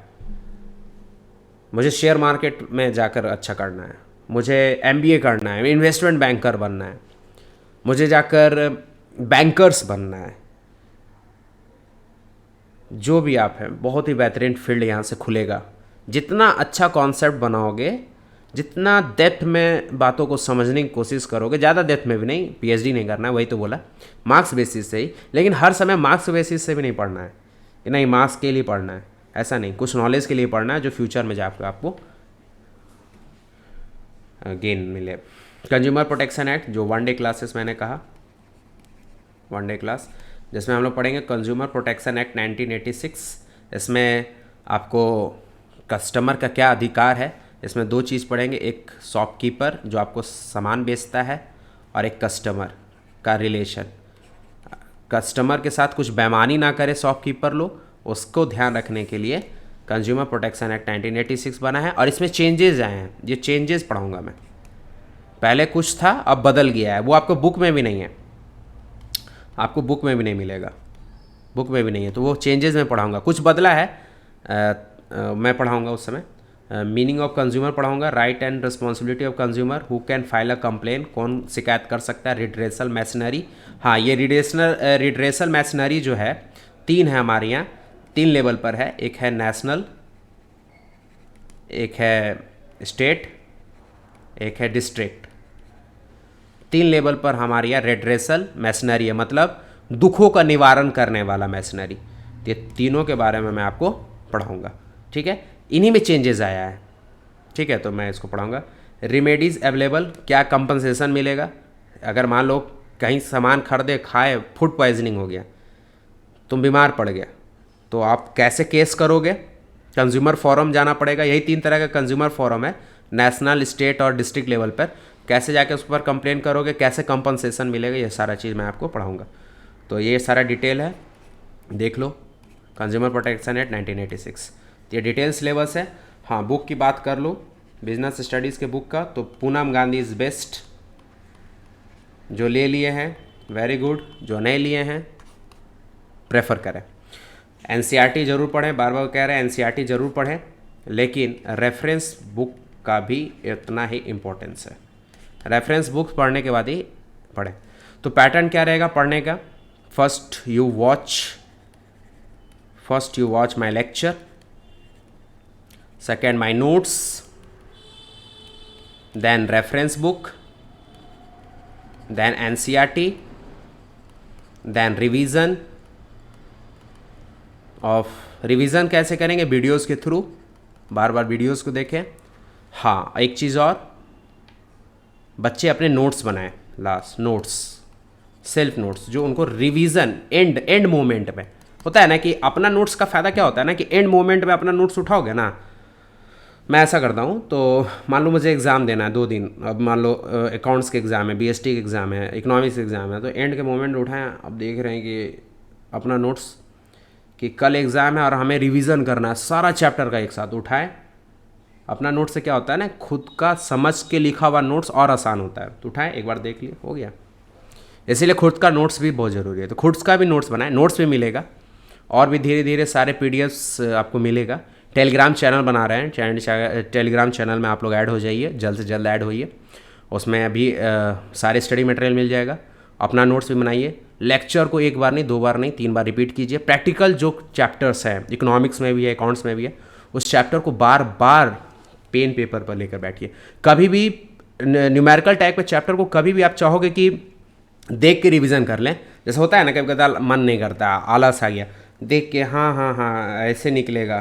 मुझे शेयर मार्केट में जाकर अच्छा करना है, मुझे MBA करना है, इन्वेस्टमेंट बैंकर बनना है, मुझे जाकर बैंकर्स बनना है। जो भी आप हैं, बहुत ही बेहतरीन फील्ड यहाँ से खुलेगा। जितना अच्छा कॉन्सेप्ट बनाओगे, जितना डेप्थ में बातों को समझने की कोशिश करोगे, ज़्यादा डेप्थ में भी नहीं, PhD नहीं करना है, वही तो बोला, मार्क्स बेसिस से ही। लेकिन हर समय मार्क्स बेसिस से भी नहीं पढ़ना है कि नहीं मार्क्स के लिए पढ़ना है, ऐसा नहीं। कुछ नॉलेज के लिए पढ़ना है जो फ्यूचर में जाकर आपको गेन मिले। कंज्यूमर प्रोटेक्शन एक्ट, जो 1 डे क्लासेस मैंने कहा, 1 डे क्लास, जिसमें हम लोग पढ़ेंगे कंज्यूमर प्रोटेक्शन एक्ट 1986। इसमें आपको कस्टमर का क्या अधिकार है, इसमें 2 चीज़ पढ़ेंगे। एक शॉपकीपर जो आपको सामान बेचता है, और एक कस्टमर का रिलेशन। कस्टमर के साथ कुछ बेईमानी ना करे शॉपकीपर लोग, उसको ध्यान रखने के लिए कंज्यूमर प्रोटेक्शन एक्ट 1986 बना है। और इसमें चेंजेस आए हैं, ये चेंजेस पढ़ाऊँगा मैं। पहले कुछ था, अब बदल गया है, वो आपको बुक में भी नहीं है, आपको बुक में भी नहीं मिलेगा, बुक में भी नहीं है, तो वो चेंजेस में पढ़ाऊँगा। कुछ बदला है, मैं पढ़ाऊँगा उस समय। मीनिंग ऑफ कंज्यूमर पढ़ाऊँगा, right and responsibility of consumer, who can file a complain, कौन शिकायत कर सकता है, रिड्रेसल मैशनरी। हाँ, ये रिड्रेसल मैशनरी जो है 3 है हमारे यहाँ, 3 लेवल पर है। एक है नेशनल, एक है स्टेट, एक है डिस्ट्रिक्ट। 3 लेवल पर हमारे यहाँ रिड्रेसल मैशनरी है, मतलब दुखों का निवारण करने वाला मैशनरी। ये तीनों के बारे में मैं आपको पढ़ाऊँगा। ठीक है, इन्हीं में चेंजेस आया है। ठीक है, तो मैं इसको पढ़ाऊँगा। रिमेडीज़ अवेलेबल, क्या कंपनसेशन मिलेगा अगर मान लो कहीं सामान खरीदे, खाए, फूड पॉइजनिंग हो गया, तुम बीमार पड़ गया, तो आप कैसे केस करोगे? कंज्यूमर फोरम जाना पड़ेगा। यही 3 तरह का कंज्यूमर फोरम है, नेशनल, स्टेट और डिस्ट्रिक्ट लेवल पर। कैसे जाके उस पर कंप्लेन करोगे, कैसे कंपनसेशन मिलेगा, ये सारा चीज़ मैं आपको पढ़ाऊँगा। तो ये सारा डिटेल है, देख लो। कंज्यूमर प्रोटेक्शन एक्ट 1986, ये डिटेल सिलेबस है। हाँ, बुक की बात कर लो, बिजनेस स्टडीज़ के बुक का, तो पूनम गांधी इज़ बेस्ट। जो ले लिए हैं वेरी गुड, जो नहीं लिए हैं प्रेफर करें। NCERT ज़रूर पढ़ें, बार बार कह रहे हैं NCERT ज़रूर पढ़ें, लेकिन रेफरेंस बुक का भी इतना ही इम्पोर्टेंस है। रेफरेंस बुक्स पढ़ने के बाद ही पढ़ें। तो पैटर्न क्या रहेगा पढ़ने का? First you watch my lecture, second my notes, then reference book, then NCERT, then revision कैसे करेंगे? वीडियोस के थ्रू, बार बार वीडियोस को देखें। हाँ, एक चीज़ और, बच्चे अपने नोट्स बनाएं, लास्ट नोट्स, सेल्फ नोट्स, जो उनको रिवीजन एंड मोमेंट में होता है ना, कि अपना नोट्स का फ़ायदा क्या होता है ना, कि एंड मोमेंट में अपना नोट्स उठाओगे ना। मैं ऐसा करता हूँ, तो मान लो मुझे एग्ज़ाम देना है 2 दिन, अब मान लो अकाउंट्स के एग्ज़ाम है, BST के एग्ज़ाम है, इकोनॉमिक्स के एग्ज़ाम है, तो एंड के मोमेंट उठाएं। अब देख रहे हैं कि अपना नोट्स, कि कल एग्ज़ाम है और हमें रिवीजन करना है सारा चैप्टर का, एक साथ उठाएं अपना नोट। से क्या होता है ना, खुद का समझ के लिखा हुआ नोट्स और आसान होता है। तो उठाएं, एक बार देख लिए, हो गया। इसीलिए खुद का नोट्स भी बहुत ज़रूरी है, तो खुद का भी नोट्स बनाएं। नोट्स भी मिलेगा, और भी धीरे धीरे सारे PDFs आपको मिलेगा। टेलीग्राम चैनल बना रहे हैं, टेलीग्राम चैनल में आप लोग ऐड हो जाइए, जल्द से जल्द ऐड होइए। उसमें अभी सारे स्टडी मटेरियल मिल जाएगा। अपना नोट्स भी बनाइए। लेक्चर को 1 बार नहीं, 2 बार नहीं, 3 बार रिपीट कीजिए। प्रैक्टिकल जो चैप्टर्स हैं, इकोनॉमिक्स में भी है, अकाउंट्स में भी है, उस चैप्टर को बार बार पेन पेपर पर लेकर बैठिए। कभी भी न्यूमेरिकल टाइप के चैप्टर को कभी भी आप चाहोगे कि देख के रिवीजन कर लें, जैसे होता है ना, कभी कभी मन नहीं करता, आलस आ गया, देख के हाँ हाँ हाँ ऐसे निकलेगा,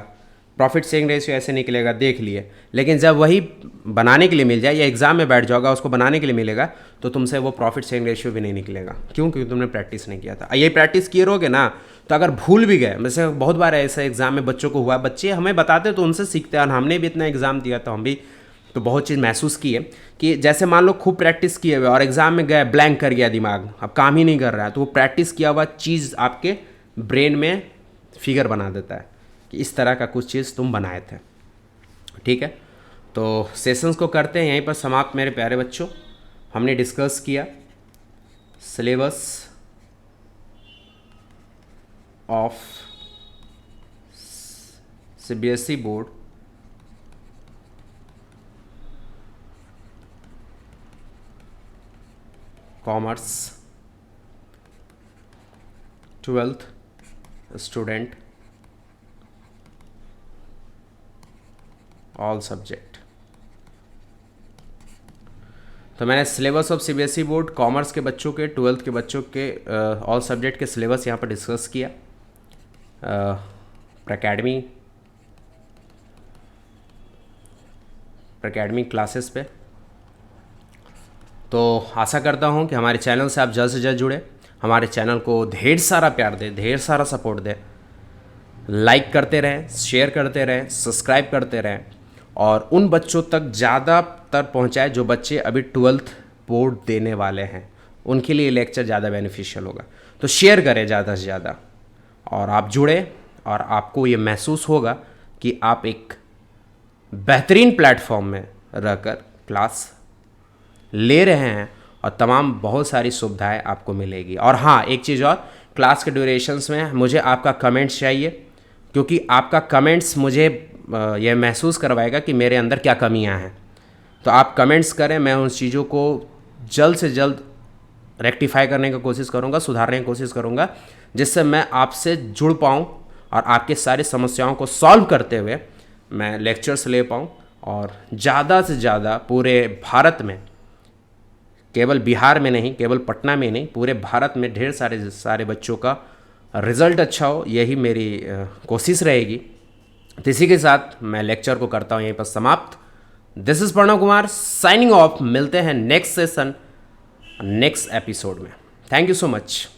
प्रॉफिट शेयरिंग रेशियो ऐसे निकलेगा, देख लिए, लेकिन जब वही बनाने के लिए मिल जाए या एग्जाम में बैठ जाओगा उसको बनाने के लिए मिलेगा तो तुमसे वो प्रॉफिट शेयरिंग रेशियो भी नहीं निकलेगा। क्यों? क्योंकि तुमने प्रैक्टिस नहीं किया था। ये प्रैक्टिस किए रहोगे ना, तो अगर भूल भी गए, जैसे बहुत बार ऐसा एग्जाम में बच्चों को हुआ, बच्चे हमें बताते तो उनसे सीखते हैं, और हमने भी इतना एग्जाम दिया तो हम भी तो बहुत चीज़ महसूस की है कि जैसे मान लो खूब प्रैक्टिस किए हुए और एग्जाम में गए, ब्लैंक कर गया दिमाग, अब काम ही नहीं कर रहा है, तो वो प्रैक्टिस किया हुआ चीज़ आपके ब्रेन में फिगर बना देता है कि इस तरह का कुछ चीज़ तुम बनाए थे। ठीक है, तो सेशंस को करते हैं यहीं पर समाप्त मेरे प्यारे बच्चों। हमने डिस्कस किया syllabus of CBSE board commerce 12th student all subject. तो मैंने syllabus of CBSE board commerce के बच्चों के, 12th के बच्चों के ऑल सब्जेक्ट के सिलेबस यहाँ पर डिस्कस किया अकेडमी क्लासेस पे। तो आशा करता हूँ कि हमारे चैनल से आप जल्द से जल्द जुड़े, हमारे चैनल को ढेर सारा प्यार दें, ढेर सारा सपोर्ट दें, लाइक करते रहें, शेयर करते रहें, सब्सक्राइब करते रहें, और उन बच्चों तक ज़्यादातर पहुँचाए जो बच्चे अभी 12th बोर्ड देने वाले हैं, उनके लिए लेक्चर ज़्यादा बेनिफिशियल होगा। तो शेयर करें ज़्यादा से ज़्यादा, और आप जुड़े, और आपको ये महसूस होगा कि आप एक बेहतरीन प्लेटफॉर्म में रहकर क्लास ले रहे हैं और तमाम बहुत सारी सुविधाएं आपको मिलेगी। और हाँ, एक चीज़ और, क्लास के ड्यूरेशंस में मुझे आपका कमेंट्स चाहिए, क्योंकि आपका कमेंट्स मुझे यह महसूस करवाएगा कि मेरे अंदर क्या कमियां हैं। तो आप कमेंट्स करें, मैं उन चीज़ों को जल्द से जल्द रेक्टिफाई करने की कोशिश करूंगा, सुधारने की कोशिश करूंगा, जिससे मैं आपसे जुड़ पाऊं और आपके सारी समस्याओं को सॉल्व करते हुए मैं लेक्चर्स ले पाऊं, और ज़्यादा से ज़्यादा पूरे भारत में, केवल बिहार में नहीं, केवल पटना में नहीं, पूरे भारत में ढेर सारे बच्चों का रिज़ल्ट अच्छा हो, यही मेरी कोशिश रहेगी। तो इसी के साथ मैं लेक्चर को करता हूँ यहीं पर समाप्त। This is Pranav Kumar signing off. मिलते हैं नेक्स्ट सेशन, नेक्स्ट एपिसोड में। Thank you so much.